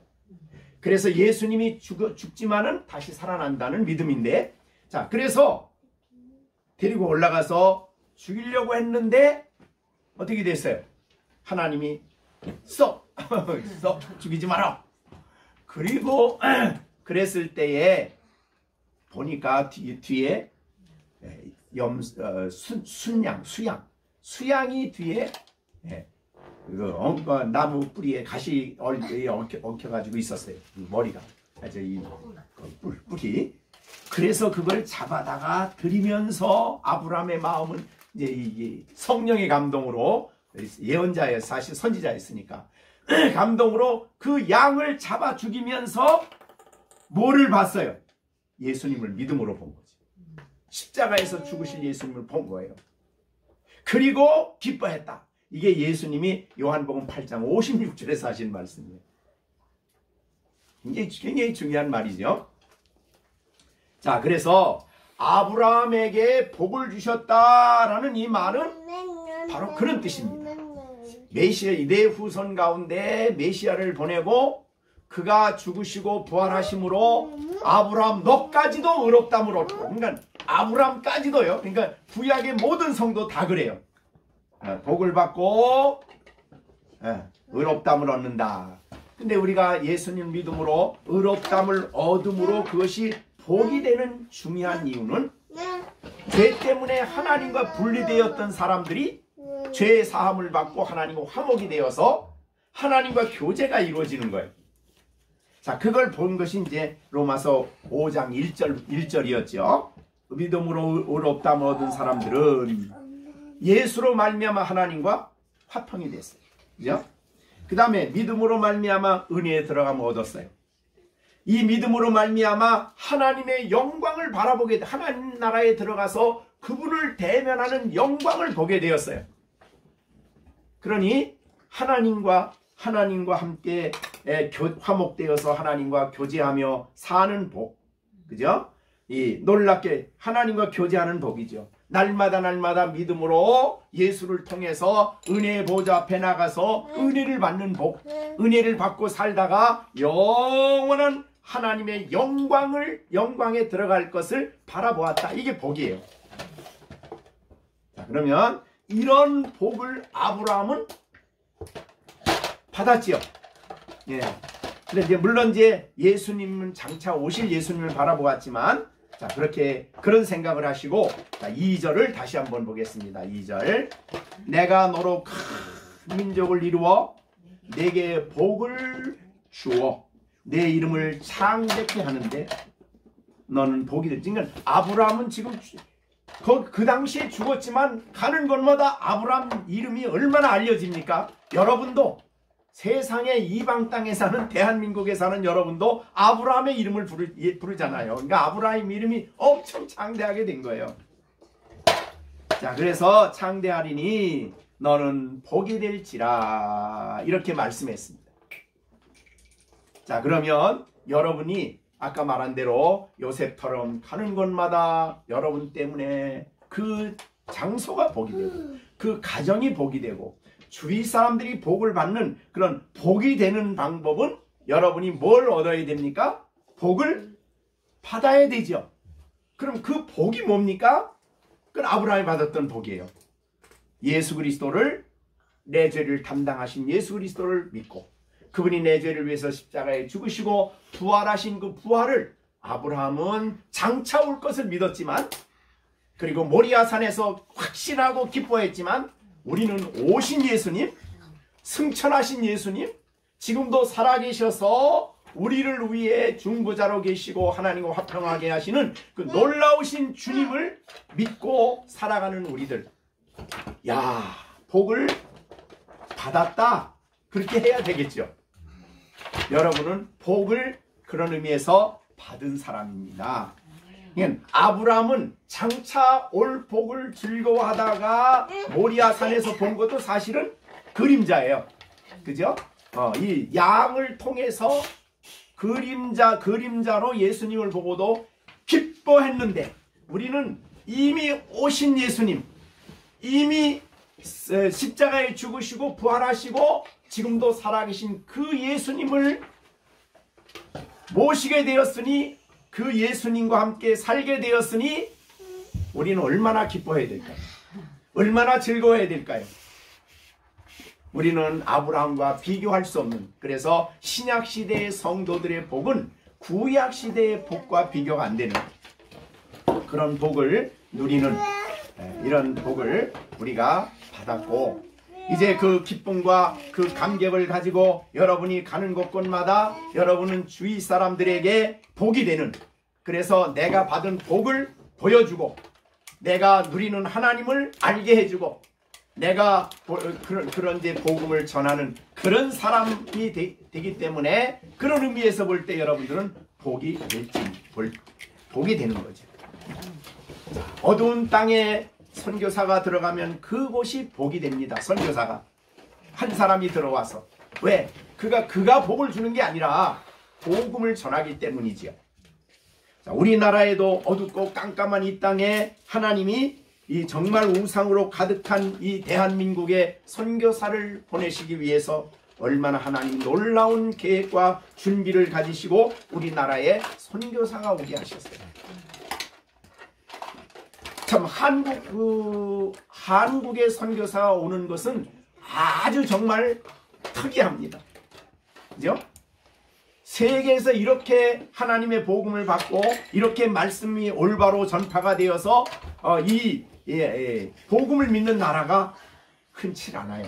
그래서 예수님이 죽지만은 다시 살아난다는 믿음인데, 자, 그래서 데리고 올라가서 죽이려고 했는데 어떻게 됐어요? 하나님이 썩 죽이지 마라. 그리고 그랬을 때에 보니까 뒤에 수양이 뒤에 나무 뿌리에 가시 엉켜가지고 있었어요. 머리가 이 뿔이. 그래서 그걸 잡아다가 드리면서 아브라함의 마음은 이제 이 성령의 감동으로, 예언자였, 사실 선지자였으니까 감동으로 그 양을 잡아 죽이면서 뭐를 봤어요? 예수님을 믿음으로 본 거지. 십자가에서 죽으실 예수님을 본 거예요. 그리고 기뻐했다. 이게 예수님이 요한복음 8장 56절에서 하신 말씀이에요. 굉장히 중요한 말이죠. 자, 그래서 아브라함에게 복을 주셨다라는 이 말은 바로 그런 뜻입니다. 메시아, 내 후손 가운데 메시아를 보내고 그가 죽으시고 부활하심으로 아브라함 너까지도 의롭다함을 얻고, 그러니까 아브라함까지도요. 그러니까 구약의 모든 성도 다 그래요. 복을 받고 의롭다함을 얻는다. 근데 우리가 예수님 믿음으로 의롭다함을 얻음으로 그것이 복이 되는 중요한 이유는 죄 때문에 하나님과 분리되었던 사람들이 죄의 사함을 받고 하나님과 화목이 되어서 하나님과 교제가 이루어지는 거예요. 자, 그걸 본 것이 이제 로마서 5장 1절이었죠. 믿음으로 의롭다함을 얻은 사람들은 예수로 말미암아 하나님과 화평이 됐어요. 그죠? 그 다음에 믿음으로 말미암아 은혜에 들어가면 얻었어요. 이 믿음으로 말미암아 하나님의 영광을 바라보게, 하나님 나라에 들어가서 그분을 대면하는 영광을 보게 되었어요. 그러니 하나님과 함께 화목되어서 하나님과 교제하며 사는 복, 그죠? 이 놀랍게 하나님과 교제하는 복이죠. 날마다 믿음으로 예수를 통해서 은혜의 보좌 앞에 나가서 은혜를 받는 복, 은혜를 받고 살다가 영원한 하나님의 영광에 들어갈 것을 바라보았다. 이게 복이에요. 자, 그러면 이런 복을 아브라함은 받았지요. 예. 근데 이제 물론 이제 예수님은 장차 오실 예수님을 바라보았지만, 자, 그런 생각을 하시고, 자, 2절을 다시 한번 보겠습니다. 2절. 내가 너로 큰 민족을 이루어 내게 복을 주어 내 이름을 창대케 하는데 너는 복이 되지. 그러니까 아브라함은 지금 그 당시에 죽었지만 가는 곳마다 아브라함 이름이 얼마나 알려집니까? 여러분도 세상의 이방 땅에 사는, 대한민국에 사는 여러분도 아브라함의 이름을 부르잖아요. 그러니까 아브라함 이름이 엄청 창대하게 된 거예요. 자, 그래서 창대하리니 너는 복이 될지라 이렇게 말씀했습니다. 자, 그러면 여러분이 아까 말한 대로 요셉처럼 가는 곳마다 여러분 때문에 그 장소가 복이 되고 그 가정이 복이 되고 주위 사람들이 복을 받는 그런 복이 되는 방법은 여러분이 뭘 얻어야 됩니까? 복을 받아야 되죠. 그럼 그 복이 뭡니까? 그건 아브라함이 받았던 복이에요. 예수 그리스도를, 내 죄를 담당하신 예수 그리스도를 믿고 그분이 내 죄를 위해서 십자가에 죽으시고 부활하신 그 부활을 아브라함은 장차 올 것을 믿었지만, 그리고 모리아산에서 확신하고 기뻐했지만, 우리는 오신 예수님, 승천하신 예수님, 지금도 살아계셔서 우리를 위해 중보자로 계시고 하나님과 화평하게 하시는 그 놀라우신 주님을 믿고 살아가는 우리들, 야, 복을 받았다, 그렇게 해야 되겠죠. 여러분은 복을 그런 의미에서 받은 사람입니다. 아브라함은 장차 올 복을 즐거워하다가 모리아산에서 본 것도 사실은 그림자예요. 그죠? 이 양을 통해서 그림자로 예수님을 보고도 기뻐했는데, 우리는 이미 오신 예수님, 이미 십자가에 죽으시고 부활하시고 지금도 살아계신 그 예수님을 모시게 되었으니, 그 예수님과 함께 살게 되었으니 우리는 얼마나 기뻐해야 될까요? 얼마나 즐거워해야 될까요? 우리는 아브라함과 비교할 수 없는, 그래서 신약시대의 성도들의 복은 구약시대의 복과 비교가 안 되는 그런 복을 누리는, 이런 복을 우리가 받았고, 이제 그 기쁨과 그 감격을 가지고 여러분이 가는 곳곳마다 여러분은 주위 사람들에게 복이 되는, 그래서 내가 받은 복을 보여주고 내가 누리는 하나님을 알게 해주고 내가 그런 이제 복음을 전하는 그런 사람이 되기 때문에, 그런 의미에서 볼 때 여러분들은 복이 되는 거죠. 어두운 땅에 선교사가 들어가면 그곳이 복이 됩니다. 선교사가 한 사람이 들어와서, 왜? 그가 복을 주는 게 아니라 복음을 전하기 때문이지요. 자, 우리나라에도 어둡고 깜깜한 이 땅에 하나님이 이 정말 우상으로 가득한 이 대한민국에 선교사를 보내시기 위해서 얼마나 하나님 놀라운 계획과 준비를 가지시고 우리나라에 선교사가 오게 하셨어요. 참 한국에 선교사가 오는 것은 아주 정말 특이합니다. 그죠? 세계에서 이렇게 하나님의 복음을 받고 이렇게 말씀이 올바로 전파가 되어서 복음을 믿는 나라가 흔치 않아요.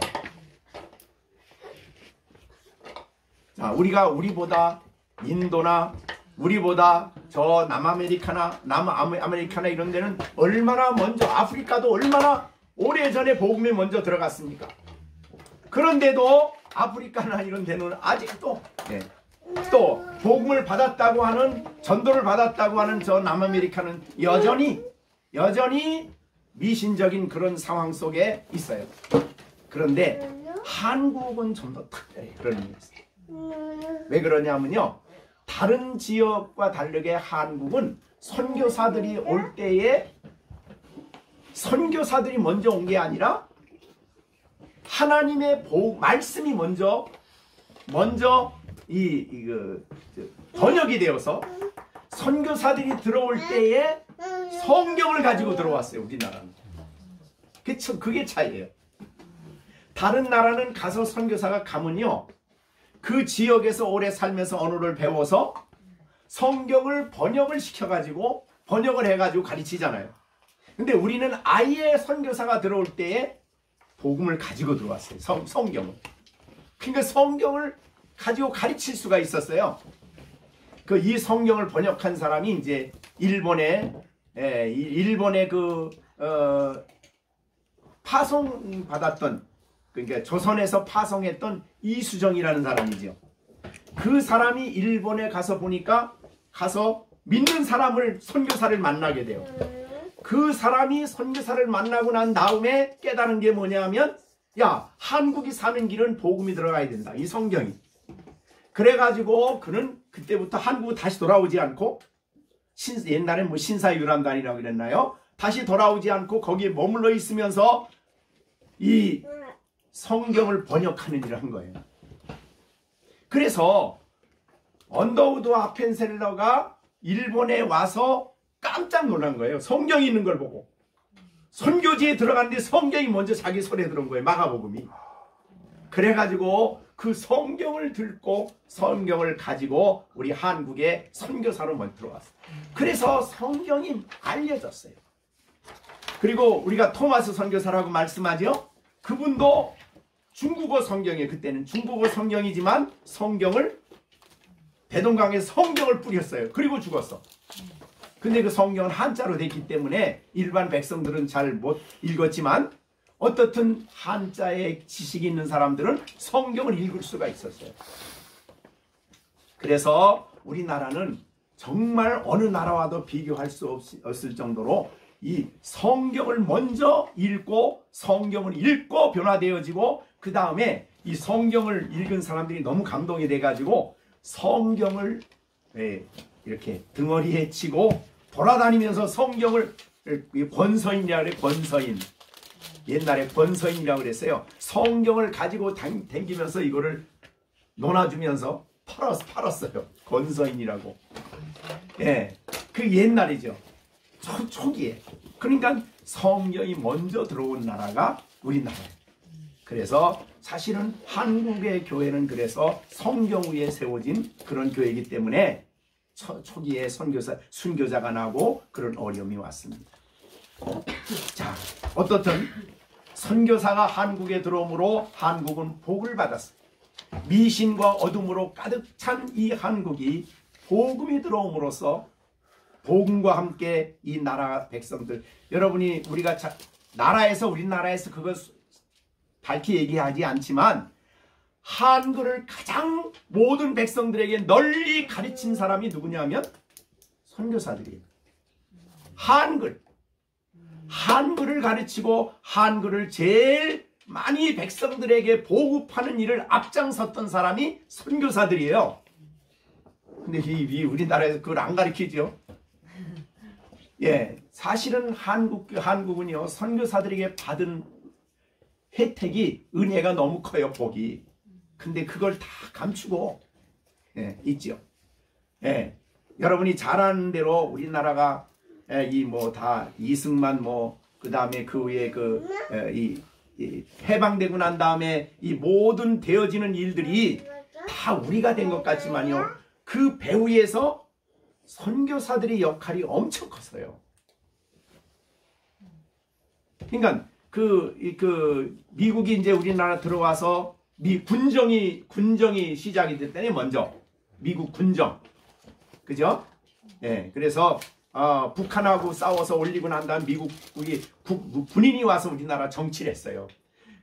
자, 우리보다 인도나 우리보다 저 남아메리카나 이런 데는 얼마나 먼저, 아프리카도 얼마나 오래전에 복음이 먼저 들어갔습니까? 그런데도 아프리카나 이런 데는 아직도 또 복음을 받았다고 하는, 전도를 받았다고 하는 저 남아메리카는 여전히 미신적인 그런 상황 속에 있어요. 그런데 한국은 좀 더 특별해요. 그런 의미에서. 왜 그러냐면요, 다른 지역과 다르게 한국은 선교사들이 올 때에 선교사들이 먼저 온 게 아니라 하나님의 말씀이 먼저 번역이 되어서 선교사들이 들어올 때에 성경을 가지고 들어왔어요. 우리나라는. 그게 차이예요. 다른 나라는 가서 선교사가 가면요, 그 지역에서 오래 살면서 언어를 배워서 성경을 번역을 시켜가지고 번역을 해가지고 가르치잖아요. 근데 우리는 아예 선교사가 들어올 때에 복음을 가지고 들어왔어요. 성경을. 그러니까 성경을 가지고 가르칠 수가 있었어요. 이 성경을 번역한 사람이 이제 일본의 파송받았던, 그러니까 조선에서 파송했던 이수정이라는 사람이죠. 그 사람이 일본에 가서 보니까 가서 믿는 사람을, 선교사를 만나게 돼요. 그 사람이 선교사를 만나고 난 다음에 깨달은 게 뭐냐면, 야, 한국이 사는 길은 복음이 들어가야 된다. 이 성경이. 그래가지고 그는 그때부터 한국 다시 돌아오지 않고, 옛날에 뭐 신사유람단이라고 그랬나요? 다시 돌아오지 않고 거기에 머물러 있으면서 이 성경을 번역하는 일을 한 거예요. 그래서 언더우드 아펜셀러가 일본에 와서 깜짝 놀란 거예요. 성경이 있는 걸 보고. 선교지에 들어갔는데 성경이 먼저 자기 손에 들어온 거예요. 마가복음이. 그래가지고 그 성경을 들고 성경을 가지고 우리 한국에 선교사로 먼저 들어왔어요. 그래서 성경이 알려졌어요. 그리고 우리가 토마스 선교사라고 말씀하죠. 그분도 중국어 성경이에요. 그때는 중국어 성경이지만 성경을, 대동강에 성경을 뿌렸어요. 그리고 죽었어. 근데 그 성경은 한자로 됐기 때문에 일반 백성들은 잘 못 읽었지만 어떻든 한자에 지식이 있는 사람들은 성경을 읽을 수가 있었어요. 그래서 우리나라는 정말 어느 나라와도 비교할 수 없을 정도로 이 성경을 먼저 읽고 성경을 읽고 변화되어지고, 그 다음에 이 성경을 읽은 사람들이 너무 감동이 돼가지고 성경을 이렇게 등허리에 치고 돌아다니면서 성경을, 권서인이라고 그래. 권서인. 옛날에 권서인이라고 그랬어요. 성경을 가지고 댕기면서 이거를 논아주면서 팔았어요. 권서인이라고. 예, 그 옛날이죠. 초기에. 그러니까 성경이 먼저 들어온 나라가 우리나라예요. 그래서 사실은 한국의 교회는 그래서 성경 위에 세워진 그런 교회이기 때문에 초기에 순교자가 나고 그런 어려움이 왔습니다. 자, 어떻든 선교사가 한국에 들어오므로 한국은 복을 받았어요. 미신과 어둠으로 가득 찬 이 한국이 복음이 들어옴으로써 복음과 함께 이 나라 백성들, 여러분이 우리가 우리나라에서 그걸 밝히 얘기하지 않지만 한글을 가장 모든 백성들에게 널리 가르친 사람이 누구냐면 선교사들이에요. 한글을 가르치고 한글을 제일 많이 백성들에게 보급하는 일을 앞장섰던 사람이 선교사들이에요. 근데 우리나라에서 그걸 안 가르치죠. 예, 사실은 한국은요, 선교사들에게 받은 혜택이, 은혜가 너무 커요, 복이. 근데 그걸 다 감추고, 예, 있죠. 예, 여러분이 잘 아는 대로 우리나라가, 이승만, 그 다음에 그 위에 해방되고 난 다음에 이 모든 되어지는 일들이 다 우리가 된 것 같지만요, 그 배후에서 선교사들의 역할이 엄청 컸어요. 그러니까 미국이 이제 우리나라 들어와서 군정이 시작이 됐더니 먼저 미국 군정, 그죠? 예, 그래서 북한하고 싸워서 올리고 난 다음 미국이 군인이 와서 우리나라 정치를 했어요.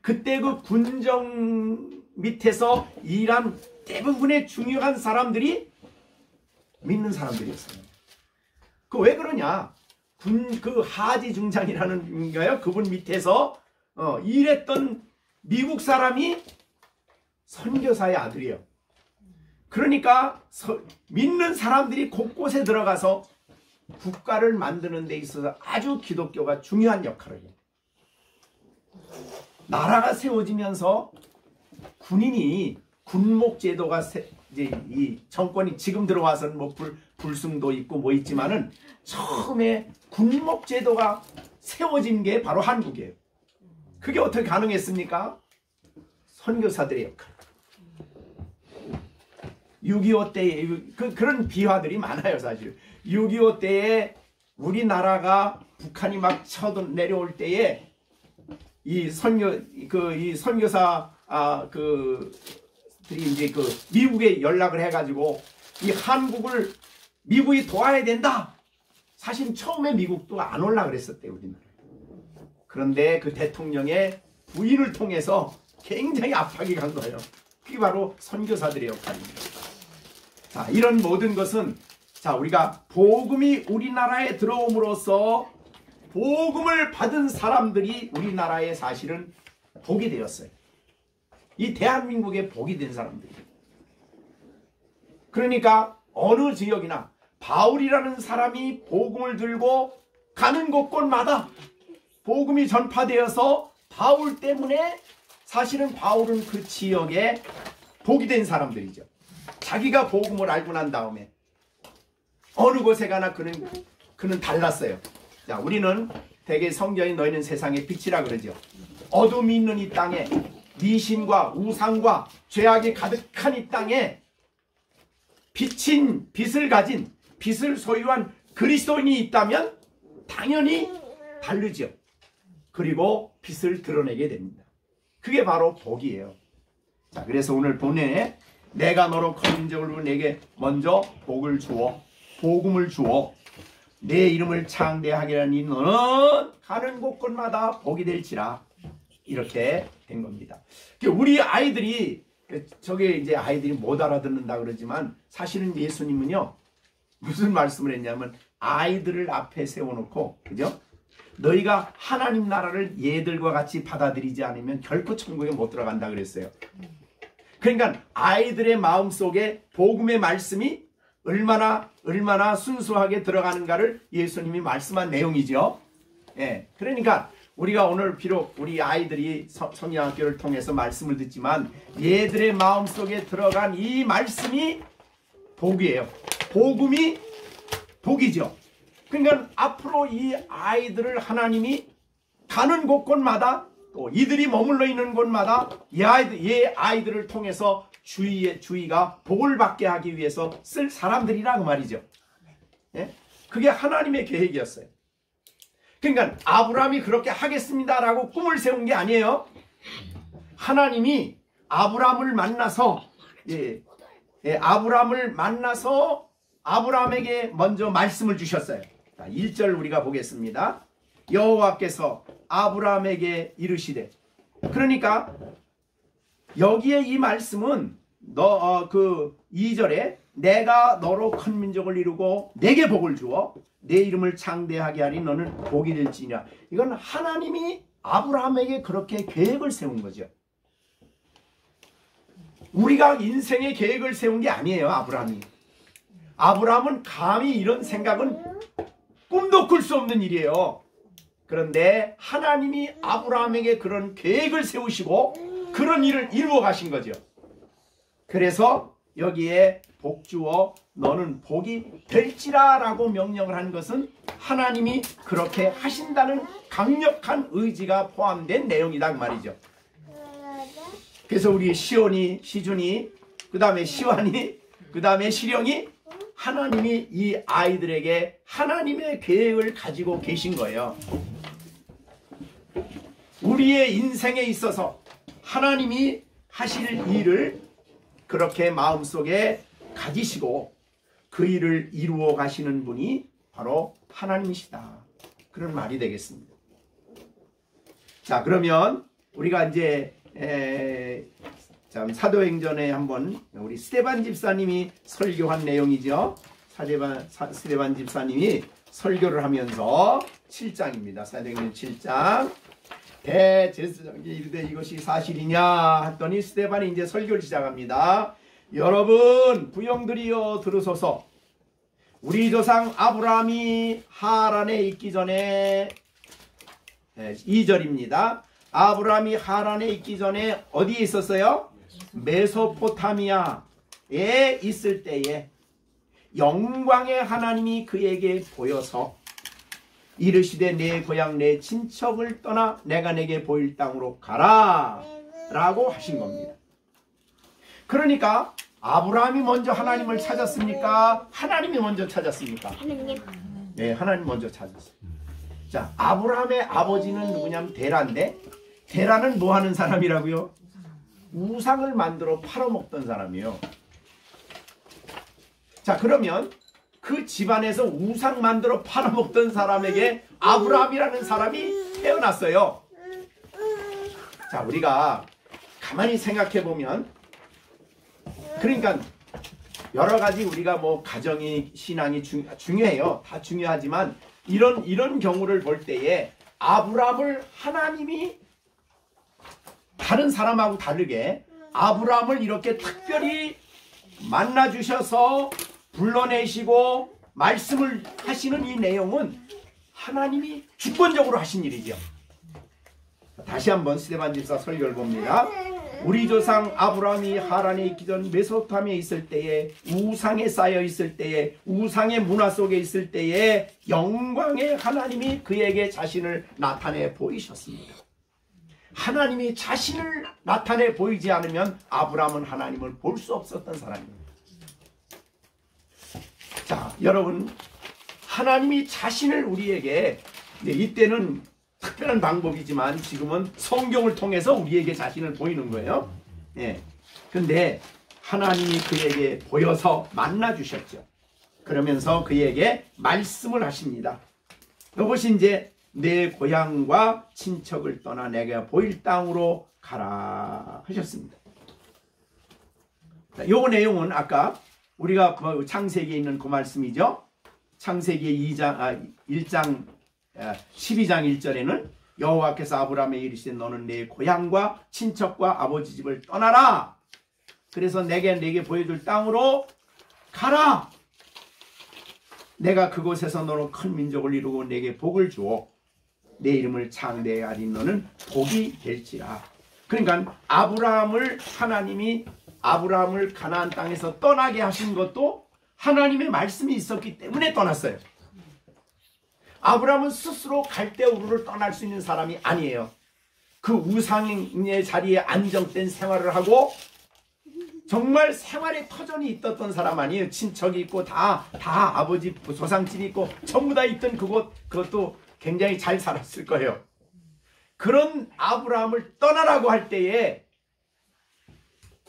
그때 그 군정 밑에서 일한 대부분의 중요한 사람들이 믿는 사람들이었어요. 그 왜 그러냐? 그 하지 중장이라는 거예요. 그분 밑에서 일했던 미국 사람이 선교사의 아들이에요. 그러니까 믿는 사람들이 곳곳에 들어가서 국가를 만드는 데 있어서 아주 기독교가 중요한 역할을 해요. 나라가 세워지면서 군목제도가 이제 이 정권이 지금 들어와서는 불승도 있고 있지만은 처음에 군목제도가 세워진 게 바로 한국이에요. 그게 어떻게 가능했습니까? 선교사들의 역할. 6.25 때에 그런 비화들이 많아요, 사실. 6.25 때에 우리나라가 북한이 막 내려올 때에 이 선교사 들이 이제 미국에 연락을 해가지고 이 한국을 미국이 도와야 된다. 사실 처음에 미국도 안 올라 그랬었대요, 우리나라. 그런데 그 대통령의 부인을 통해서 굉장히 압박이 간 거예요. 그게 바로 선교사들의 역할입니다. 자, 이런 모든 것은 우리가 복음이 우리나라에 들어옴으로써 복음을 받은 사람들이 우리나라에 사실은 복이 되었어요. 이 대한민국에 복이 된 사람들이. 그러니까 어느 지역이나 바울이라는 사람이 복음을 들고 가는 곳곳마다 복음이 전파되어서 바울 때문에 사실은 바울은 그 지역에 복이 된 사람들이죠. 자기가 복음을 알고 난 다음에 어느 곳에 가나 그는 달랐어요. 자, 우리는 대개 성경이 너희는 세상의 빛이라 그러죠. 어둠이 있는 이 땅에 미신과 우상과 죄악이 가득한 이 땅에 빛을 가진 빛을 소유한 그리스도인이 있다면 당연히 다르죠. 그리고 빛을 드러내게 됩니다. 그게 바로 복이에요. 자, 그래서 오늘 본문에 내가 너로 거듭난 적을 내게 먼저 복을 주어 복음을 주어 내 이름을 창대하게 하니 너는 가는 곳곳마다 복이 될지라. 이렇게 된 겁니다. 우리 아이들이 이제 아이들이 못 알아듣는다 그러지만 사실은 예수님은요 무슨 말씀을 했냐면 아이들을 앞에 세워놓고, 그죠? 너희가 하나님 나라를 얘들과 같이 받아들이지 않으면 결코 천국에 못 들어간다 그랬어요. 그러니까 아이들의 마음속에 복음의 말씀이 얼마나 순수하게 들어가는가를 예수님이 말씀한 내용이죠. 예, 그러니까 우리가 오늘 비록 우리 아이들이 성경학교를 통해서 말씀을 듣지만 얘들의 마음속에 들어간 이 말씀이 복이에요. 복음이 복이죠. 그러니까 앞으로 이 아이들을 하나님이 가는 곳곳마다 또 이들이 머물러 있는 곳마다 얘 아이들을 통해서 주위가 복을 받게 하기 위해서 쓸 사람들이라 그 말이죠. 예? 그게 하나님의 계획이었어요. 그러니까 아브라함이 그렇게 하겠습니다라고 꿈을 세운 게 아니에요. 하나님이 아브라함을 만나서 아브라함에게 먼저 말씀을 주셨어요. 1절 우리가 보겠습니다. 여호와께서 아브라함에게 이르시되, 그러니까 여기에 이 말씀은 2절에 내가 너로 큰 민족을 이루고 내게 복을 주어 내 이름을 창대하게 하리 너는 복이 될지니라. 이건 하나님이 아브라함에게 그렇게 계획을 세운 거죠. 우리가 인생의 계획을 세운 게 아니에요. 아브라함은 감히 이런 생각은 꿈도 꿀 수 없는 일이에요. 그런데 하나님이 아브라함에게 그런 계획을 세우시고 그런 일을 이루어 가신 거죠. 그래서 여기에 복 주어 너는 복이 될지라 라고 명령을 한 것은 하나님이 그렇게 하신다는 강력한 의지가 포함된 내용이다 그 말이죠. 그래서 우리 시온이, 시준이, 그 다음에 시완이, 그 다음에 시령이 하나님이 이 아이들에게 하나님의 계획을 가지고 계신 거예요. 우리의 인생에 있어서 하나님이 하실 일을 그렇게 마음속에 가지시고 그 일을 이루어 가시는 분이 바로 하나님이시다. 그런 말이 되겠습니다. 자, 그러면 우리가 이제 사도행전에 한번 우리 스데반 집사님이 설교한 내용이죠. 스데반 집사님이 설교를 하면서 7장입니다. 사도행전 7장. 대제사장이 이르되 이것이 사실이냐 했더니 스데반이 이제 설교를 시작합니다. 여러분 부형들이여 들으소서. 우리 조상 아브라함이 하란에 있기 전에 2절입니다. 아브라함이 하란에 있기 전에 어디에 있었어요? 메소포타미아에 있을 때에 영광의 하나님이 그에게 보여서 이르시되 내 고향 내 친척을 떠나 내가 내게 보일 땅으로 가라 라고 하신 겁니다. 그러니까 아브라함이 먼저 하나님을 찾았습니까? 하나님이 먼저 찾았습니까? 하나님. 네, 하나님 먼저 찾았어요. 자, 아브라함의 아버지는 누구냐면 데라인데, 데라는 뭐 하는 사람이라고요? 우상을 만들어 팔아먹던 사람이에요. 자, 그러면 그 집안에서 우상 만들어 팔아먹던 사람에게 아브라함이라는 사람이 태어났어요. 자, 우리가 가만히 생각해 보면, 그러니까 여러 가지 우리가 뭐 가정이 신앙이 중요해요. 다 중요하지만 이런 경우를 볼 때에 아브라함을 하나님이 다른 사람하고 다르게 아브라함을 이렇게 특별히 만나 주셔서 불러내시고 말씀을 하시는 이 내용은 하나님이 주권적으로 하신 일이죠. 다시 한번 스데반 집사 설교를 봅니다. 우리 조상 아브라함이 하란에 있기 전 메소포타미아에 있을 때에 우상에 쌓여 있을 때에 우상의 문화 속에 있을 때에 영광의 하나님이 그에게 자신을 나타내 보이셨습니다. 하나님이 자신을 나타내 보이지 않으면 아브라함은 하나님을 볼 수 없었던 사람입니다. 자, 여러분, 하나님이 자신을 우리에게, 이때는 특별한 방법이지만 지금은 성경을 통해서 우리에게 자신을 보이는 거예요. 예. 근데 하나님이 그에게 보여서 만나 주셨죠. 그러면서 그에게 말씀을 하십니다. 이것이 이제 내 고향과 친척을 떠나 내가 보일 땅으로 가라 하셨습니다. 요 내용은 아까 우리가 창세기에 있는 그 말씀이죠. 창세기 1장 12장 1절에는 여호와께서 아브라함에게 이르시되 너는 내 고향과 친척과 아버지 집을 떠나라. 그래서 내게 보여줄 땅으로 가라. 내가 그곳에서 너로 큰 민족을 이루고 내게 복을 주어 내 이름을 창대하게 하리 너는 복이 될지라. 그러니까 하나님이 아브라함을 가나안 땅에서 떠나게 하신 것도 하나님의 말씀이 있었기 때문에 떠났어요. 아브라함은 스스로 갈대우르를 떠날 수 있는 사람이 아니에요. 그 우상의 자리에 안정된 생활을 하고 정말 생활에 터전이 있었던 사람 아니에요. 친척이 있고 다 아버지 조상집이 있고 전부 다 있던 그것도 굉장히 잘 살았을 거예요. 그런 아브라함을 떠나라고 할 때에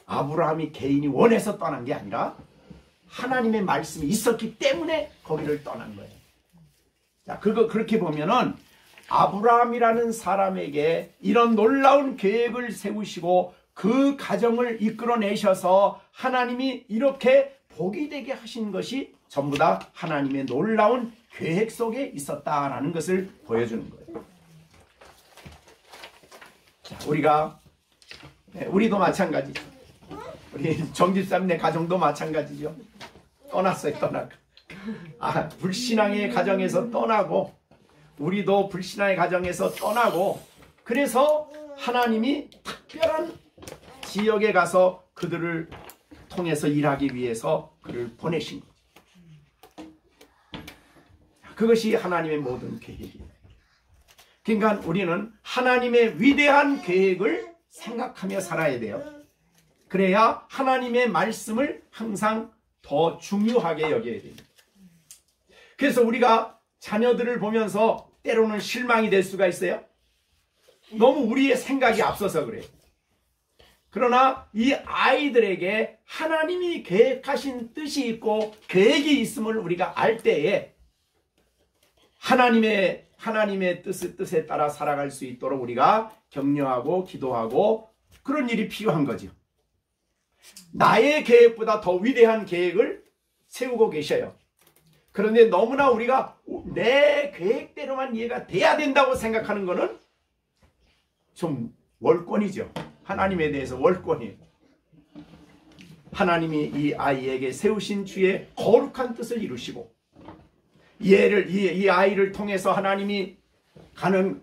아브라함이 개인이 원해서 떠난 게 아니라 하나님의 말씀이 있었기 때문에 거기를 떠난 거예요. 자, 그렇게 보면은 아브라함이라는 사람에게 이런 놀라운 계획을 세우시고 그 가정을 이끌어내셔서 하나님이 이렇게 복이 되게 하신 것이 전부 다 하나님의 놀라운 계획 속에 있었다라는 것을 보여주는 거예요. 자, 우리도 마찬가지죠. 우리 정집사님네 가정도 마찬가지죠. 떠났어요. 불신앙의 가정에서 떠나고 우리도 불신앙의 가정에서 떠나고 그래서 하나님이 특별한 지역에 가서 그들을 통해서 일하기 위해서 그를 보내신 거죠. 그것이 하나님의 모든 계획이에요. 그러니까 우리는 하나님의 위대한 계획을 생각하며 살아야 돼요. 그래야 하나님의 말씀을 항상 더 중요하게 여겨야 됩니다. 그래서 우리가 자녀들을 보면서 때로는 실망이 될 수가 있어요. 너무 우리의 생각이 앞서서 그래요. 그러나 이 아이들에게 하나님이 계획하신 뜻이 있고 계획이 있음을 우리가 알 때에 하나님의 뜻에 따라 살아갈 수 있도록 우리가 격려하고 기도하고 그런 일이 필요한 거죠. 나의 계획보다 더 위대한 계획을 세우고 계셔요. 그런데 너무나 우리가 내 계획대로만 이해가 돼야 된다고 생각하는 것은 좀 월권이죠. 하나님에 대해서 월권이에요. 하나님이 이 아이에게 세우신 주의 거룩한 뜻을 이루시고 이 아이를 통해서 하나님이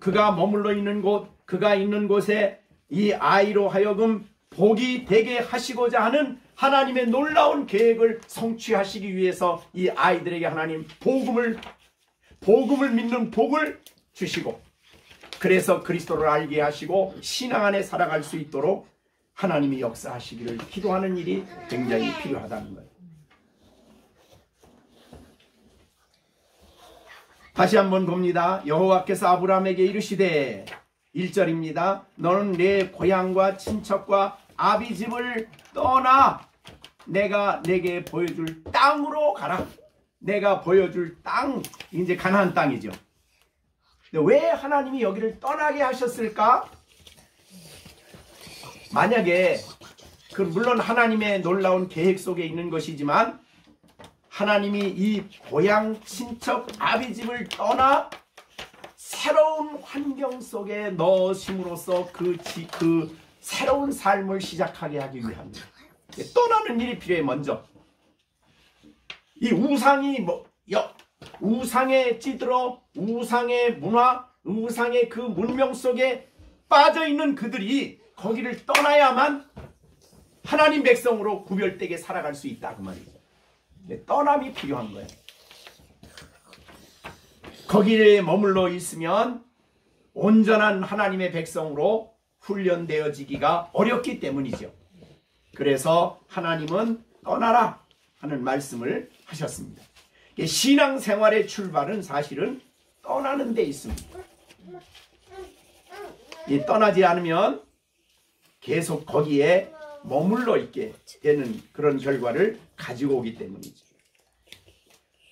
그가 머물러 있는 곳, 그가 있는 곳에 이 아이로 하여금 복이 되게 하시고자 하는 하나님의 놀라운 계획을 성취하시기 위해서 이 아이들에게 하나님 복음을 믿는 복을 주시고 그래서 그리스도를 알게 하시고 신앙 안에 살아갈 수 있도록 하나님이 역사하시기를 기도하는 일이 굉장히 필요하다는 거예요. 다시 한번 봅니다. 여호와께서 아브라함에게 이르시되 1절입니다. 너는 내 고향과 친척과 아비집을 떠나 내가 내게 보여줄 땅으로 가라. 내가 보여줄 땅, 이제 가나안 땅이죠. 왜 하나님이 여기를 떠나게 하셨을까? 만약에 물론 하나님의 놀라운 계획 속에 있는 것이지만 하나님이 이 고향 친척 아비집을 떠나 새로운 환경 속에 넣으심으로써 그 새로운 삶을 시작하게 하기 위함입니다. 떠나는 일이 필요해. 먼저 이 우상에 찌들어 우상의 문화, 우상의 그 문명 속에 빠져있는 그들이 거기를 떠나야만 하나님 백성으로 구별되게 살아갈 수 있다 그 말이죠. 떠남이 필요한 거예요. 거기에 머물러 있으면 온전한 하나님의 백성으로 훈련되어지기가 어렵기 때문이죠. 그래서 하나님은 떠나라 하는 말씀을 하셨습니다. 신앙생활의 출발은 사실은 떠나는 데 있습니다. 떠나지 않으면 계속 거기에 머물러 있게 되는 그런 결과를 가지고 오기 때문이죠.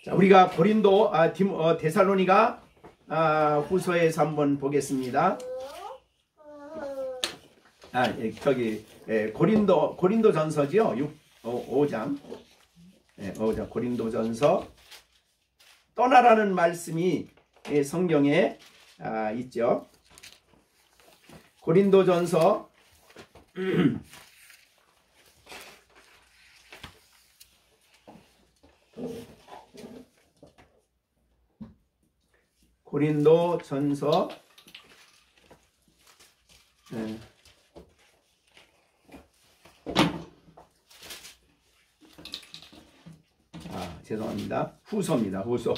자, 우리가 데살로니가 후서에서 한번 보겠습니다. 고린도 전서지요. 5장. 5장 고린도 전서. 떠나라는 말씀이 성경에 있죠. 고린도 전서 고린도 전서 죄송합니다. 후서입니다. 후서.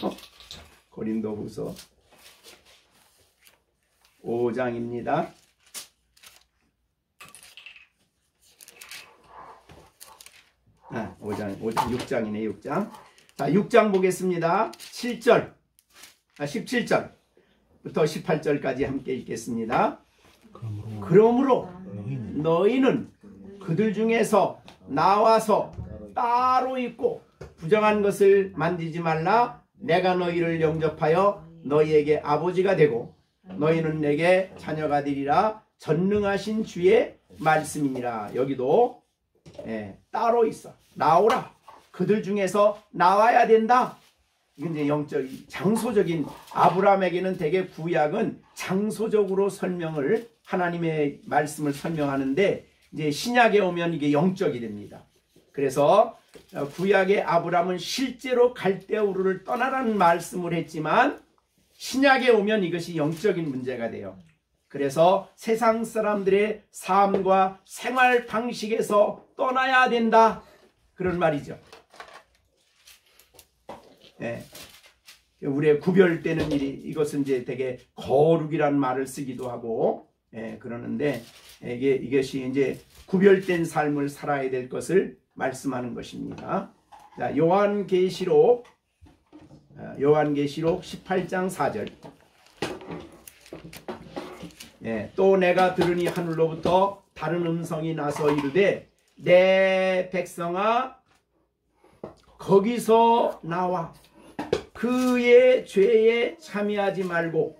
고린도 후서 5장입니다. 5장 6장이네 6장. 자 6장 보겠습니다. 17절부터 18절까지 함께 읽겠습니다. 그러므로 너희는 그들 중에서 나와서 따로 있고 부정한 것을 만지지 말라. 내가 너희를 영접하여 너희에게 아버지가 되고 너희는 내게 자녀가 되리라. 전능하신 주의 말씀이니라. 여기도 따로 있어. 나오라. 그들 중에서 나와야 된다. 이건 이제 영적, 장소적인, 아브라함에게는 대개 구약은 장소적으로 설명을, 하나님의 말씀을 설명하는데, 이제 신약에 오면 이게 영적이 됩니다. 그래서 구약의 아브라함은 실제로 갈대우르를 떠나라는 말씀을 했지만, 신약에 오면 이것이 영적인 문제가 돼요. 그래서 세상 사람들의 삶과 생활 방식에서 떠나야 된다. 그런 말이죠. 우리의 구별되는 일이, 이것은 이제 되게 거룩이라는 말을 쓰기도 하고, 그러는데, 이것이 이제 구별된 삶을 살아야 될 것을 말씀하는 것입니다. 자, 요한계시록 18장 4절. 또 내가 들으니 하늘로부터 다른 음성이 나서 이르되 내 백성아 거기서 나와 그의 죄에 참여하지 말고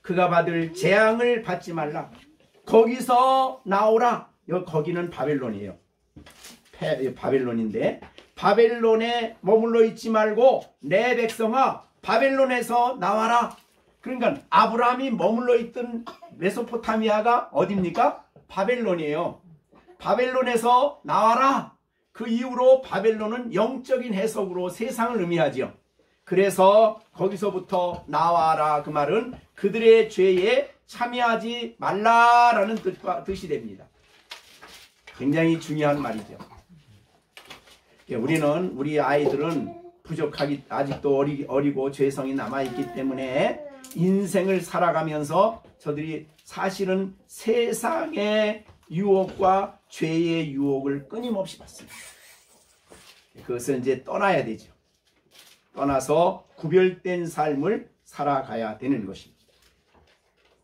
그가 받을 재앙을 받지 말라. 거기서 나오라. 여기 거기는 바벨론이에요. 바벨론인데 바벨론에 머물러 있지 말고 내 백성아 바벨론에서 나와라. 그러니까 아브라함이 머물러 있던 메소포타미아가 어디입니까? 바벨론이에요. 바벨론에서 나와라. 그 이후로 바벨론은 영적인 해석으로 세상을 의미하지요. 그래서 거기서부터 나와라. 그 말은 그들의 죄에 참여하지 말라라는 뜻이 됩니다. 굉장히 중요한 말이죠. 우리 아이들은 부족하기, 아직도 어리고 죄성이 남아있기 때문에 인생을 살아가면서 저들이 사실은 세상의 유혹과 죄의 유혹을 끊임없이 받습니다. 그것을 이제 떠나야 되죠. 떠나서 구별된 삶을 살아가야 되는 것입니다.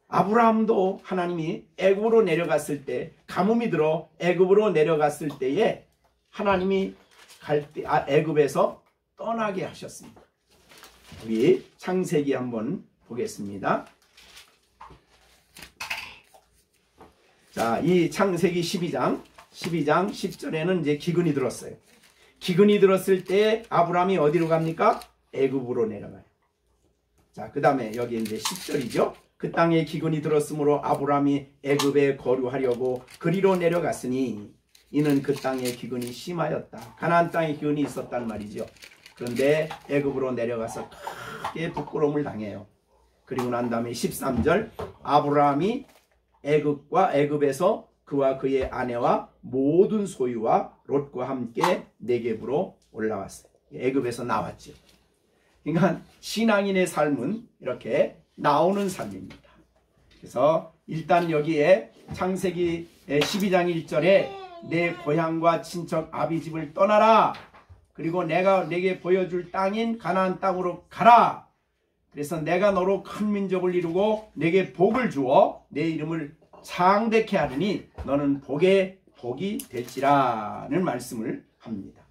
아브라함도 하나님이 애굽으로 내려갔을 때, 가뭄이 들어 애굽으로 내려갔을 때에 하나님이 애굽에서 떠나게 하셨습니다. 우리 창세기 한번 보겠습니다. 자, 이 창세기 12장 10절에는 이제 기근이 들었어요. 기근이 들었을 때 아브라함이 어디로 갑니까? 애굽으로 내려가요. 자, 그 다음에 여기 이제 10절이죠. 그 땅에 기근이 들었으므로 아브라함이 애굽에 거류하려고 그리로 내려갔으니 이는 그 땅에 기근이 심하였다. 가나안 땅에 기근이 있었단 말이죠. 그런데 애굽으로 내려가서 크게 부끄러움을 당해요. 그리고 난 다음에 13절 아브라함이 애굽에서 그와 그의 아내와 모든 소유와 롯과 함께 네겝으로 올라왔어요. 애굽에서 나왔죠. 그러니까 신앙인의 삶은 이렇게 나오는 삶입니다. 그래서 일단 여기에 창세기 12장 1절에 내 고향과 친척 아비집을 떠나라. 그리고 내가 내게 보여줄 땅인 가나안 땅으로 가라. 그래서 내가 너로 큰 민족을 이루고 내게 복을 주어 내 이름을 창대케 하리니 너는 복이 될지라는 말씀을 합니다.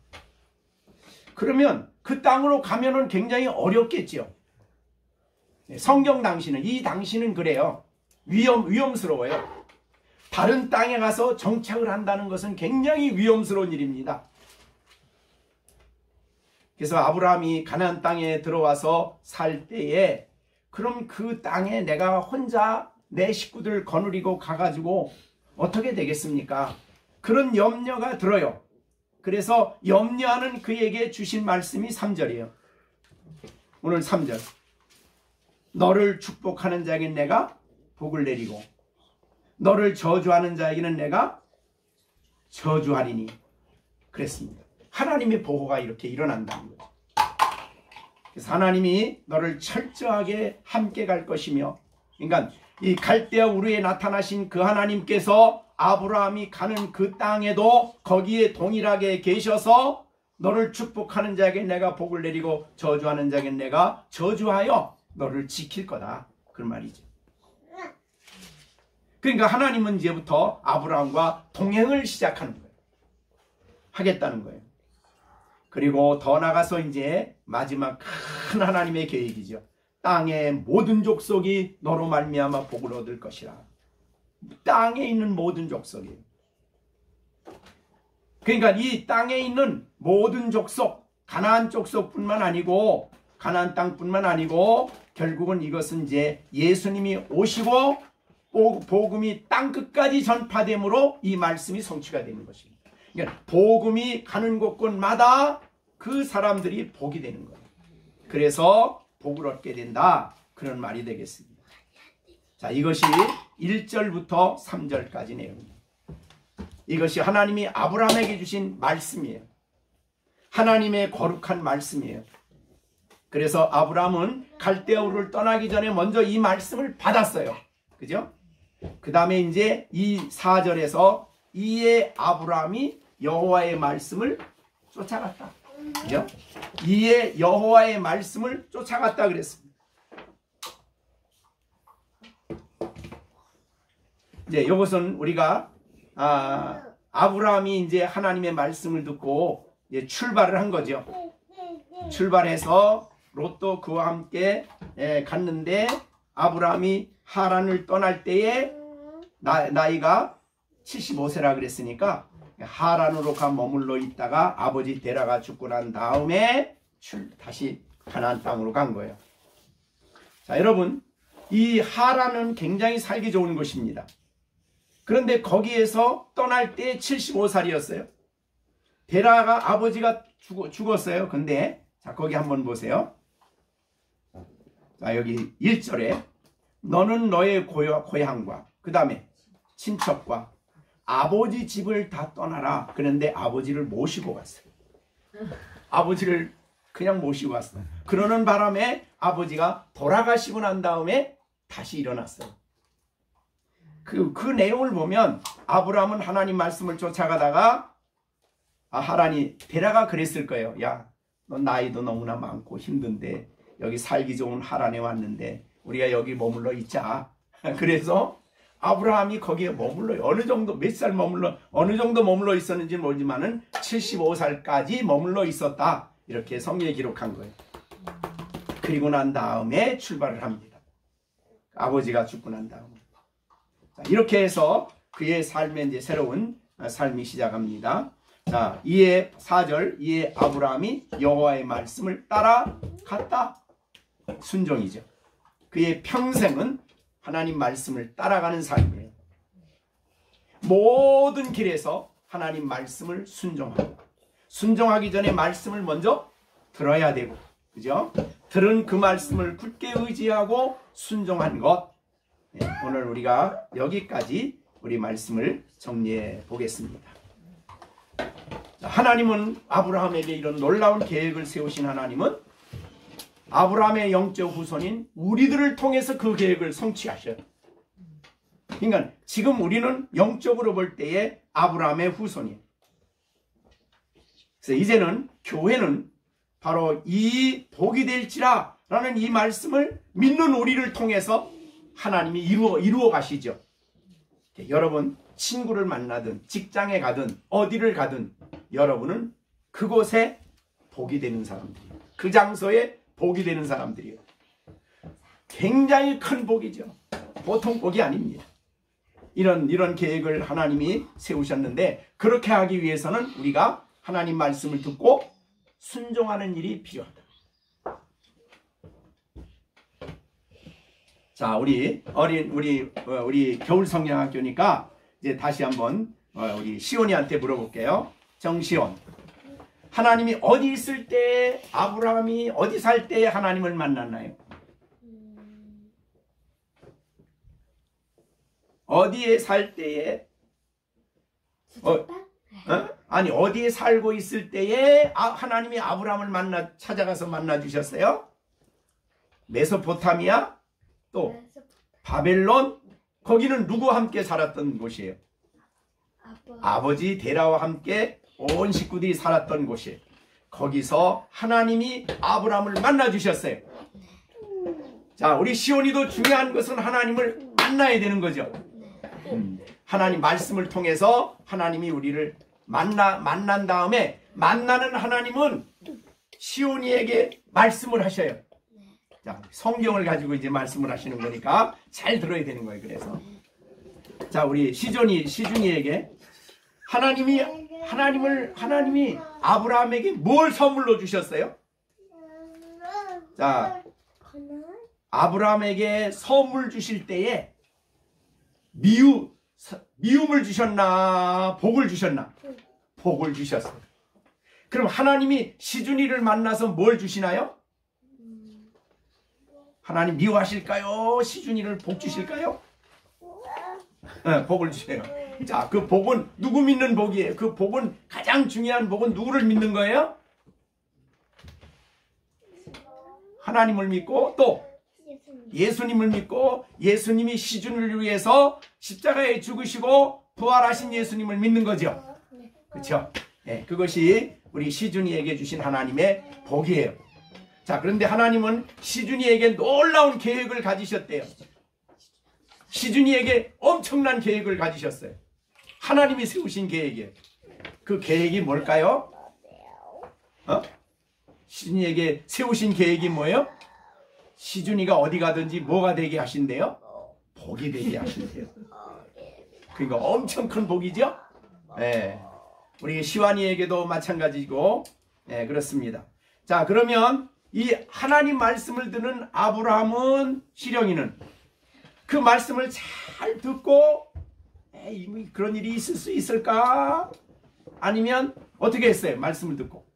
그러면 그 땅으로 가면은 굉장히 어렵겠죠. 성경 당시는 그래요. 위험스러워요. 다른 땅에 가서 정착을 한다는 것은 굉장히 위험스러운 일입니다. 그래서 아브라함이 가나안 땅에 들어와서 살 때에 그럼 그 땅에 내가 혼자 내 식구들 거느리고 가가지고 어떻게 되겠습니까? 그런 염려가 들어요. 그래서 염려하는 그에게 주신 말씀이 3절이에요. 오늘 3절. 너를 축복하는 자에게 내가 복을 내리고 너를 저주하는 자에게는 내가 저주하리니 그랬습니다. 하나님의 보호가 이렇게 일어난다는 거죠. 그래서 하나님이 너를 철저하게 함께 갈 것이며, 그러니까 이 갈대아 우르에 나타나신 그 하나님께서 아브라함이 가는 그 땅에도 거기에 동일하게 계셔서 너를 축복하는 자에게 내가 복을 내리고 저주하는 자에게 내가 저주하여 너를 지킬 거다. 그 말이죠. 그러니까 하나님은 이제부터 아브라함과 동행을 시작하는 거예요. 하겠다는 거예요. 그리고 더 나가서 이제 마지막 큰 하나님의 계획이죠. 땅의 모든 족속이 너로 말미암아 복을 얻을 것이라. 땅에 있는 모든 족속이에요. 그러니까 이 땅에 있는 모든 족속, 가나안 족속뿐만 아니고 가나안 땅뿐만 아니고 결국은 이것은 이제 예수님이 오시고 복음이 땅 끝까지 전파됨으로 이 말씀이 성취가 되는 것입니다. 그러니까 복음이 가는 곳곳마다 그 사람들이 복이 되는 거예요. 그래서 복을 얻게 된다. 그런 말이 되겠습니다. 자, 이것이 1절부터 3절까지 내용입니다. 이것이 하나님이 아브라함에게 주신 말씀이에요. 하나님의 거룩한 말씀이에요. 그래서 아브라함은 갈대아우를 떠나기 전에 먼저 이 말씀을 받았어요. 그죠? 그 다음에 이제 이 4절에서 이에 아브라함이 여호와의 말씀을 쫓아갔다. 그죠? 이에 여호와의 말씀을 쫓아갔다 그랬습니다. 네, 이것은 우리가 아브라함이 이제 하나님의 말씀을 듣고 이제 출발을 한 거죠. 출발해서 롯도 그와 함께 갔는데 아브라함이 하란을 떠날 때에 나이가 75세라 그랬으니까 하란으로 가 머물러 있다가 아버지 데라가 죽고 난 다음에 다시 가나안 땅으로 간 거예요. 자, 여러분, 이 하란은 굉장히 살기 좋은 곳입니다. 그런데 거기에서 떠날 때 75살이었어요. 데라가 아버지가 죽었어요. 근데 자, 거기 한번 보세요. 자, 여기 1절에 너는 너의 고향과 그 다음에 친척과 아버지 집을 다 떠나라. 그런데 아버지를 모시고 갔어요. 아버지를 그냥 모시고 갔어요. 그러는 바람에 아버지가 돌아가시고 난 다음에 다시 일어났어요. 그 내용을 보면 아브라함은 하나님 말씀을 쫓아가다가 하란이 데라가 그랬을 거예요. 야, 너 나이도 너무나 많고 힘든데 여기 살기 좋은 하란에 왔는데 우리가 여기 머물러 있자. 그래서 아브라함이 거기에 머물러 어느 정도 몇 살 머물러 어느 정도 머물러 있었는지 모르지만은 75살까지 머물러 있었다. 이렇게 성경에 기록한 거예요. 그리고 난 다음에 출발을 합니다. 아버지가 죽고 난 다음에. 자, 이렇게 해서 그의 삶의 이제 새로운 삶이 시작합니다. 자, 이에 4절 이에 아브라함이 여호와의 말씀을 따라갔다. 순종이죠. 그의 평생은 하나님 말씀을 따라가는 삶이에요. 모든 길에서 하나님 말씀을 순종하고 순종하기 전에 말씀을 먼저 들어야 되고 그죠? 들은 그 말씀을 굳게 의지하고 순종한 것. 네, 오늘 우리가 여기까지 우리 말씀을 정리해 보겠습니다. 하나님은 아브라함에게 이런 놀라운 계획을 세우신 하나님은 아브라함의 영적 후손인 우리들을 통해서 그 계획을 성취하셔요. 그러니까 지금 우리는 영적으로 볼 때에 아브라함의 후손이에요. 그래서 이제는 교회는 바로 이 복이 될지라 라는 이 말씀을 믿는 우리를 통해서 하나님이 이루어 가시죠. 여러분 친구를 만나든 직장에 가든 어디를 가든 여러분은 그곳에 복이 되는 사람들이에요. 그 장소에 복이 되는 사람들이에요. 굉장히 큰 복이죠. 보통 복이 아닙니다. 이런 계획을 하나님이 세우셨는데 그렇게 하기 위해서는 우리가 하나님 말씀을 듣고 순종하는 일이 필요하다. 자, 우리 겨울 성경학교니까 이제 다시 한번 우리 시온이한테 물어볼게요. 정시온. 하나님이 어디 있을 때 아브라함이 어디 살 때 하나님을 만났나요? 어디에 살 때에 아니 어디에 살고 있을 때에 하나님이 아브라함을 찾아가서 만나 주셨어요? 메소포타미아 또 바벨론 거기는 누구와 함께 살았던 곳이에요? 아버지 데라와 함께 온 식구들이 살았던 곳이에요. 거기서 하나님이 아브라함을 만나 주셨어요. 자, 우리 시온이도 중요한 것은 하나님을 만나야 되는 거죠. 하나님 말씀을 통해서 하나님이 우리를 만난 다음에 만나는 하나님은 시온이에게 말씀을 하셔요. 자, 성경을 가지고 이제 말씀을 하시는 거니까 잘 들어야 되는 거예요. 그래서 자, 우리 시준이에게 하나님이 아브라함에게 뭘 선물로 주셨어요? 자, 아브라함에게 선물 주실 때에 미움을 주셨나 복을 주셨나? 복을 주셨어요. 그럼 하나님이 시준이를 만나서 뭘 주시나요? 하나님 미워하실까요? 시준이를 복 주실까요? 네, 복을 주세요. 자, 그 복은 누구 믿는 복이에요? 그 복은 가장 중요한 복은 누구를 믿는 거예요? 하나님을 믿고 또 예수님을 믿고 예수님이 시준을 위해서 십자가에 죽으시고 부활하신 예수님을 믿는 거죠. 그렇죠? 네, 그것이 우리 시준이에게 주신 하나님의 복이에요. 자, 그런데 하나님은 시준이에게 놀라운 계획을 가지셨대요. 시준이에게 엄청난 계획을 가지셨어요. 하나님이 세우신 계획이에요. 그 계획이 뭘까요? 시준이에게 세우신 계획이 뭐예요? 시준이가 어디 가든지 뭐가 되게 하신대요? 복이 되게 하신대요. 그러니까 엄청 큰 복이죠? 네. 우리 시완이에게도 마찬가지고, 네, 그렇습니다. 자, 그러면 이 하나님 말씀을 듣는 아브라함은 시령이는 그 말씀을 잘 듣고 그런 일이 있을 수 있을까? 아니면 어떻게 했어요? 말씀을 듣고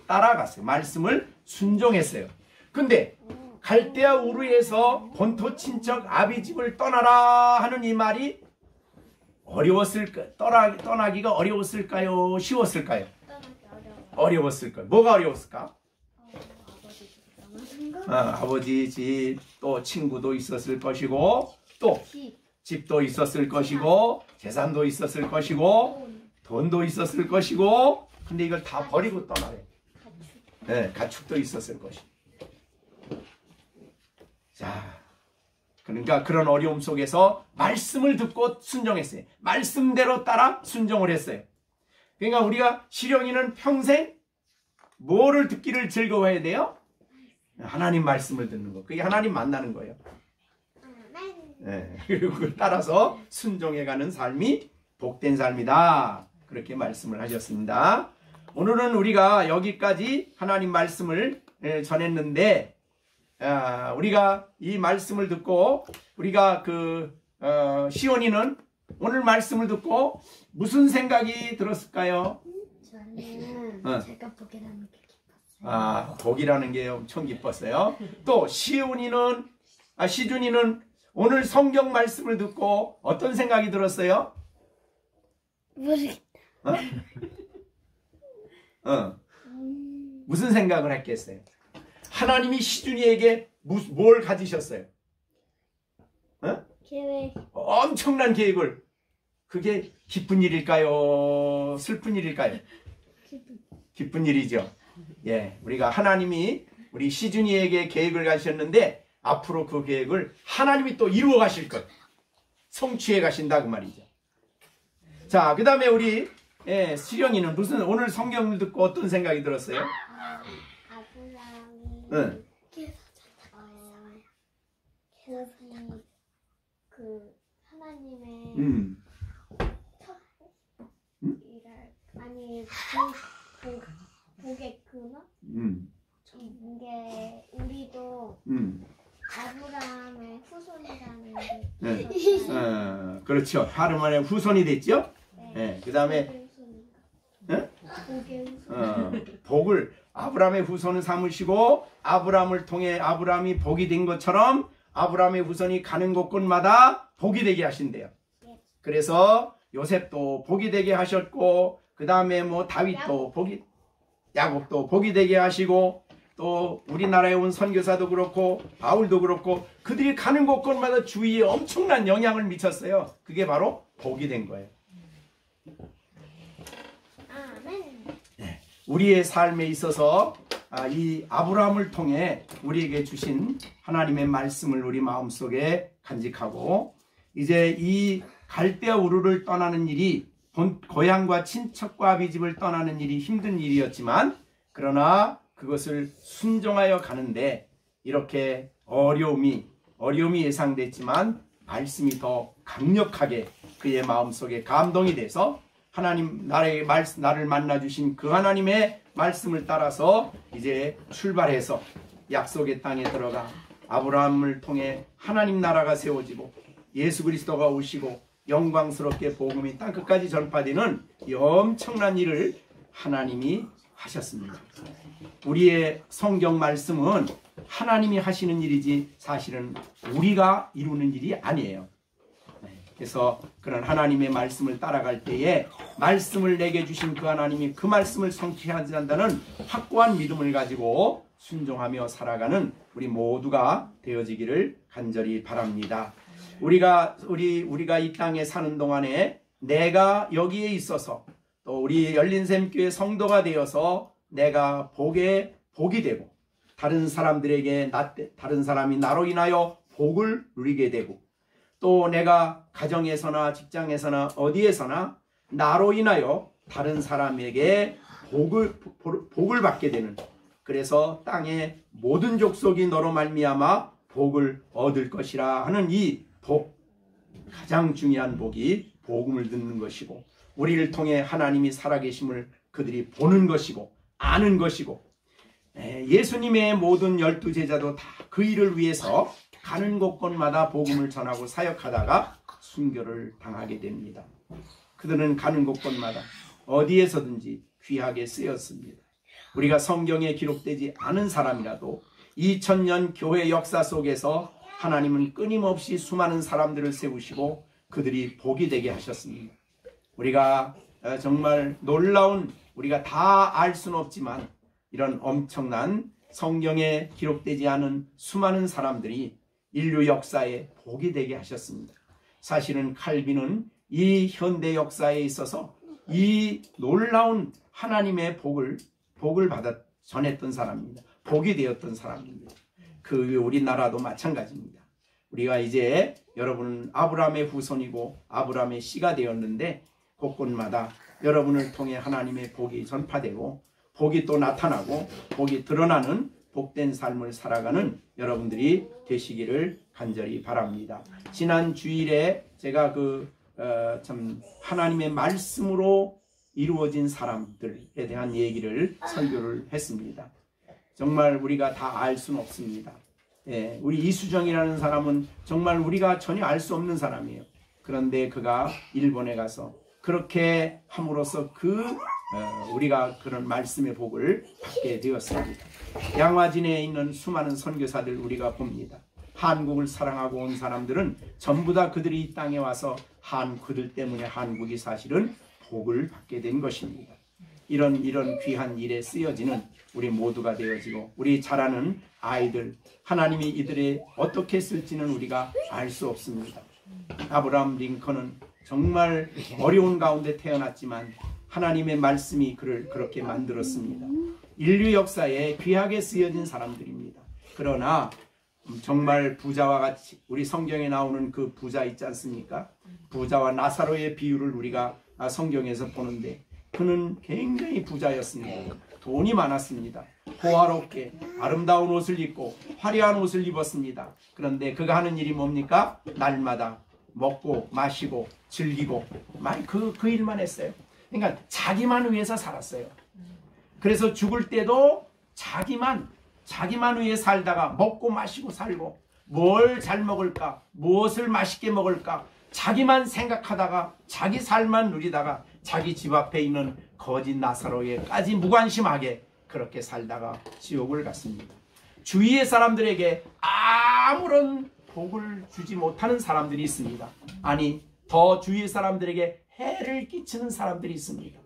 따라갔어요. 말씀을 순종했어요. 근데 갈대아 우르에서 본토 친척 아비집을 떠나라 하는 이 말이 떠나기가 어려웠을까요? 쉬웠을까요? 어려웠을 거예요. 뭐가 어려웠을까? 아버지 집, 또 친구도 있었을 것이고, 또 집도 있었을 것이고, 재산도 있었을 것이고, 돈도 있었을 것이고, 근데 이걸 다 버리고 떠나래. 네, 가축도 있었을 것이고. 자, 그러니까 그런 어려움 속에서 말씀을 듣고 순종했어요. 말씀대로 따라 순종을 했어요. 그러니까 우리가 시령이는 평생 뭐를 듣기를 즐거워해야 돼요? 하나님 말씀을 듣는 거. 그게 하나님 만나는 거예요. 네. 그리고 그걸 따라서 순종해가는 삶이 복된 삶이다. 그렇게 말씀을 하셨습니다. 오늘은 우리가 여기까지 하나님 말씀을 전했는데, 우리가 이 말씀을 듣고 우리가 시온이는 오늘 말씀을 듣고 무슨 생각이 들었을까요? 저는 제가 복이라는 게 기뻤어요. 복이라는 게 엄청 기뻤어요. 또 시준이는 오늘 성경 말씀을 듣고 어떤 생각이 들었어요? 모르겠다. 무슨 생각을 했겠어요? 하나님이 시준이에게 뭘 가지셨어요? 계획. 엄청난 계획을. 그게 기쁜 일일까요? 슬픈 일일까요? 기쁜 일이죠. 예, 우리가 하나님이 우리 시준이에게 계획을 가지셨는데 앞으로 그 계획을 하나님이 또 이루어 가실 것, 성취해 가신다 그 말이죠. 자, 그 다음에 우리 시령이는 오늘 성경을 듣고 어떤 생각이 들었어요? 아브라함이 그 하나님의 아니 복의 근원? 이게 우리도 아브라함의 후손이라는 게 그렇죠. 하루만에 후손이 됐죠. 네. 그 다음에 복을 아브라함의 후손을 삼으시고 아브라함을 통해 아브라함이 복이 된 것처럼 아브라함의 후손이 가는 곳곳마다 복이 되게 하신대요. 그래서 요셉도 복이 되게 하셨고 그 다음에 다윗도 야곱도 복이 되게 하시고 또 우리나라에 온 선교사도 그렇고 바울도 그렇고 그들이 가는 곳곳마다 주위에 엄청난 영향을 미쳤어요. 그게 바로 복이 된 거예요. 네. 우리의 삶에 있어서 이 아브라함을 통해 우리에게 주신 하나님의 말씀을 우리 마음속에 간직하고 이제 이 갈대아 우르를 떠나는 일이 고향과 친척과 아비집을 떠나는 일이 힘든 일이었지만 그러나 그것을 순종하여 가는데 이렇게 어려움이 예상됐지만 말씀이 더 강력하게 그의 마음속에 감동이 돼서 하나님 나를 만나 주신 그 하나님의 말씀을 따라서 이제 출발해서 약속의 땅에 들어가 아브라함을 통해 하나님 나라가 세워지고 예수 그리스도가 오시고 영광스럽게 복음이 땅끝까지 전파되는 이 엄청난 일을 하나님이 하셨습니다. 우리의 성경 말씀은 하나님이 하시는 일이지 사실은 우리가 이루는 일이 아니에요. 그래서 그런 하나님의 말씀을 따라갈 때에 말씀을 내게 주신 그 하나님이 그 말씀을 성취하지 한다는 확고한 믿음을 가지고 순종하며 살아가는 우리 모두가 되어지기를 간절히 바랍니다. 우리가 이 땅에 사는 동안에 내가 여기에 있어서 또 우리 열린샘교회 성도가 되어서 내가 복이 되고 다른 사람이 나로 인하여 복을 누리게 되고 또 내가 가정에서나 직장에서나 어디에서나 나로 인하여 다른 사람에게 복을 받게 되는 그래서 땅의 모든 족속이 너로 말미암아 복을 얻을 것이라 하는 이 복 가장 중요한 복이 복음을 듣는 것이고 우리를 통해 하나님이 살아계심을 그들이 보는 것이고 아는 것이고 예수님의 모든 12제자도 다 그 일을 위해서 가는 곳곳마다 복음을 전하고 사역하다가 순교를 당하게 됩니다. 그들은 가는 곳곳마다 어디에서든지 귀하게 쓰였습니다. 우리가 성경에 기록되지 않은 사람이라도 2000년 교회 역사 속에서 하나님은 끊임없이 수많은 사람들을 세우시고 그들이 복이 되게 하셨습니다. 우리가 정말 놀라운 우리가 다 알 수는 없지만 이런 엄청난 성경에 기록되지 않은 수많은 사람들이 인류 역사에 복이 되게 하셨습니다. 사실은 칼빈은 이 현대 역사에 있어서 이 놀라운 하나님의 복을 받아 전했던 사람입니다. 복이 되었던 사람입니다. 그 우리나라도 마찬가지입니다. 우리가 이제 여러분은 아브라함의 후손이고 아브라함의 씨가 되었는데 곳곳마다 여러분을 통해 하나님의 복이 전파되고 복이 또 나타나고 복이 드러나는 복된 삶을 살아가는 여러분들이 되시기를 간절히 바랍니다. 지난 주일에 제가 참 하나님의 말씀으로 이루어진 사람들에 대한 얘기를 설교를 했습니다. 정말 우리가 다 알 수는 없습니다. 우리 이수정이라는 사람은 정말 우리가 전혀 알 수 없는 사람이에요. 그런데 그가 일본에 가서 그렇게 함으로써 우리가 그런 말씀의 복을 받게 되었습니다. 양화진에 있는 수많은 선교사들 우리가 봅니다. 한국을 사랑하고 온 사람들은 전부 다 그들이 이 땅에 와서 그들 때문에 한국이 사실은 복을 받게 된 것입니다. 이런 귀한 일에 쓰여지는 우리 모두가 되어지고 우리 자라는 아이들 하나님이 이들이 어떻게 쓸지는 우리가 알 수 없습니다. 아브라함 링컨은 정말 어려운 가운데 태어났지만 하나님의 말씀이 그를 그렇게 만들었습니다. 인류 역사에 귀하게 쓰여진 사람들입니다. 그러나 정말 부자와 같이 우리 성경에 나오는 그 부자 있지 않습니까? 부자와 나사로의 비유를 우리가 성경에서 보는데 그는 굉장히 부자였습니다. 돈이 많았습니다. 호화롭게 아름다운 옷을 입고 화려한 옷을 입었습니다. 그런데 그가 하는 일이 뭡니까? 날마다 먹고 마시고 즐기고 그 일만 했어요. 그러니까 자기만 위해서 살았어요. 그래서 죽을 때도 자기만 위해 살다가 먹고 마시고 살고 뭘 잘 먹을까 무엇을 맛있게 먹을까 자기만 생각하다가 자기 삶만 누리다가 자기 집 앞에 있는 거짓 나사로에까지 무관심하게 그렇게 살다가 지옥을 갔습니다. 주위의 사람들에게 아무런 복을 주지 못하는 사람들이 있습니다. 아니 더 주위의 사람들에게 해를 끼치는 사람들이 있습니다.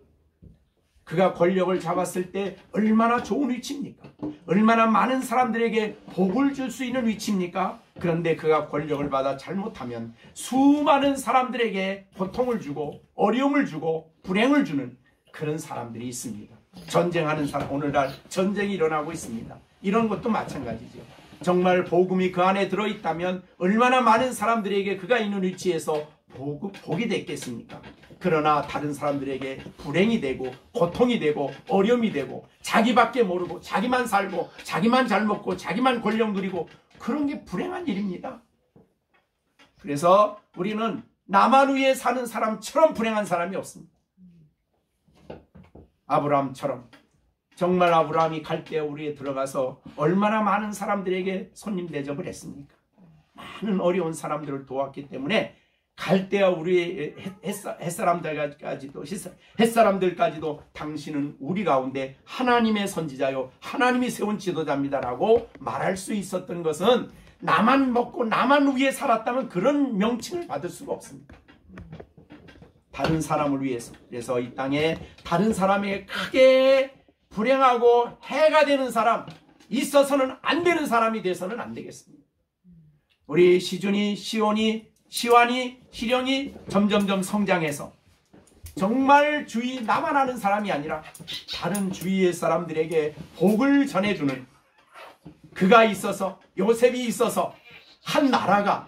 그가 권력을 잡았을 때 얼마나 좋은 위치입니까? 얼마나 많은 사람들에게 복을 줄 수 있는 위치입니까? 그런데 그가 권력을 받아 잘못하면 수많은 사람들에게 고통을 주고 어려움을 주고 불행을 주는 그런 사람들이 있습니다. 전쟁하는 사람, 오늘날 전쟁이 일어나고 있습니다. 이런 것도 마찬가지죠. 정말 복음이 그 안에 들어있다면 얼마나 많은 사람들에게 그가 있는 위치에서 복이 됐겠습니까? 그러나 다른 사람들에게 불행이 되고 고통이 되고 어려움이 되고 자기밖에 모르고 자기만 살고 자기만 잘 먹고 자기만 권력 누리고 그런 게 불행한 일입니다. 그래서 우리는 나만 위해 사는 사람처럼 불행한 사람이 없습니다. 아브라함처럼 정말 아브라함이 갈대아 우리에 들어가서 얼마나 많은 사람들에게 손님 대접을 했습니까? 많은 어려운 사람들을 도왔기 때문에 갈대아 우리의 햇사람들까지도 당신은 우리 가운데 하나님의 선지자요 하나님이 세운 지도자입니다라고 말할 수 있었던 것은 나만 먹고 나만 위해 살았다면 그런 명칭을 받을 수가 없습니다. 다른 사람을 위해서. 그래서 이 땅에 다른 사람에게 크게 불행하고 해가 되는 사람, 있어서는 안 되는 사람이 돼서는 안 되겠습니다. 우리 시준이, 시완이, 시령이 점점점 성장해서 정말 주위 나만 아는 사람이 아니라 다른 주위의 사람들에게 복을 전해주는 그가 있어서 요셉이 있어서 한 나라가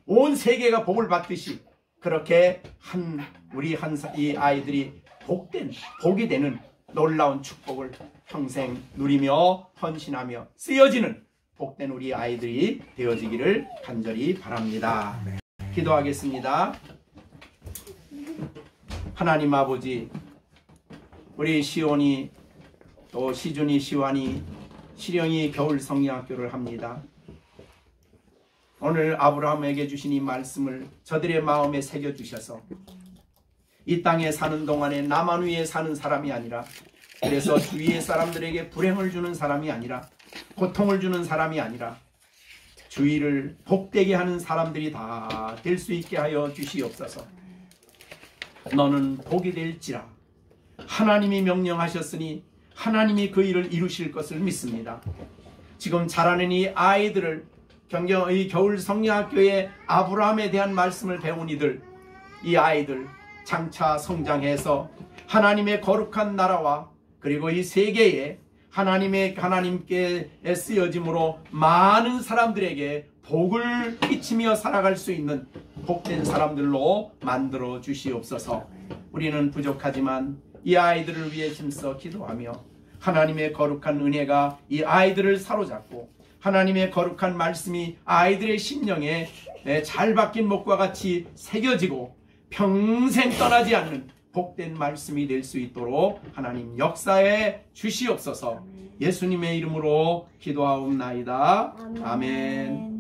온 세계가 복을 받듯이 그렇게 이 아이들이 복이 되는 놀라운 축복을 평생 누리며 헌신하며 쓰여지는 복된 우리 아이들이 되어지기를 간절히 바랍니다. 기도하겠습니다. 하나님 아버지, 우리 시온이 또 시준이, 시완이, 시령이 겨울 성령학교를 합니다. 오늘 아브라함에게 주신 이 말씀을 저들의 마음에 새겨주셔서 이 땅에 사는 동안에 나만 위해 사는 사람이 아니라 그래서 주위의 사람들에게 불행을 주는 사람이 아니라 고통을 주는 사람이 아니라 주위를 복되게 하는 사람들이 다 될 수 있게 하여 주시옵소서. 너는 복이 될지라 하나님이 명령하셨으니 하나님이 그 일을 이루실 것을 믿습니다. 지금 자라는 이 아이들을 이 겨울 성령학교에 아브라함에 대한 말씀을 배운 이들, 이 아이들 장차 성장해서 하나님의 거룩한 나라와 그리고 이 세계에 하나님께 쓰여짐으로 많은 사람들에게 복을 끼치며 살아갈 수 있는 복된 사람들로 만들어 주시옵소서. 우리는 부족하지만 이 아이들을 위해 힘써 기도하며 하나님의 거룩한 은혜가 이 아이들을 사로잡고 하나님의 거룩한 말씀이 아이들의 심령에 잘 박힌 목과 같이 새겨지고 평생 떠나지 않는 복된 말씀이 될 수 있도록 하나님 역사해 주시옵소서. 예수님의 이름으로 기도하옵나이다. 아멘.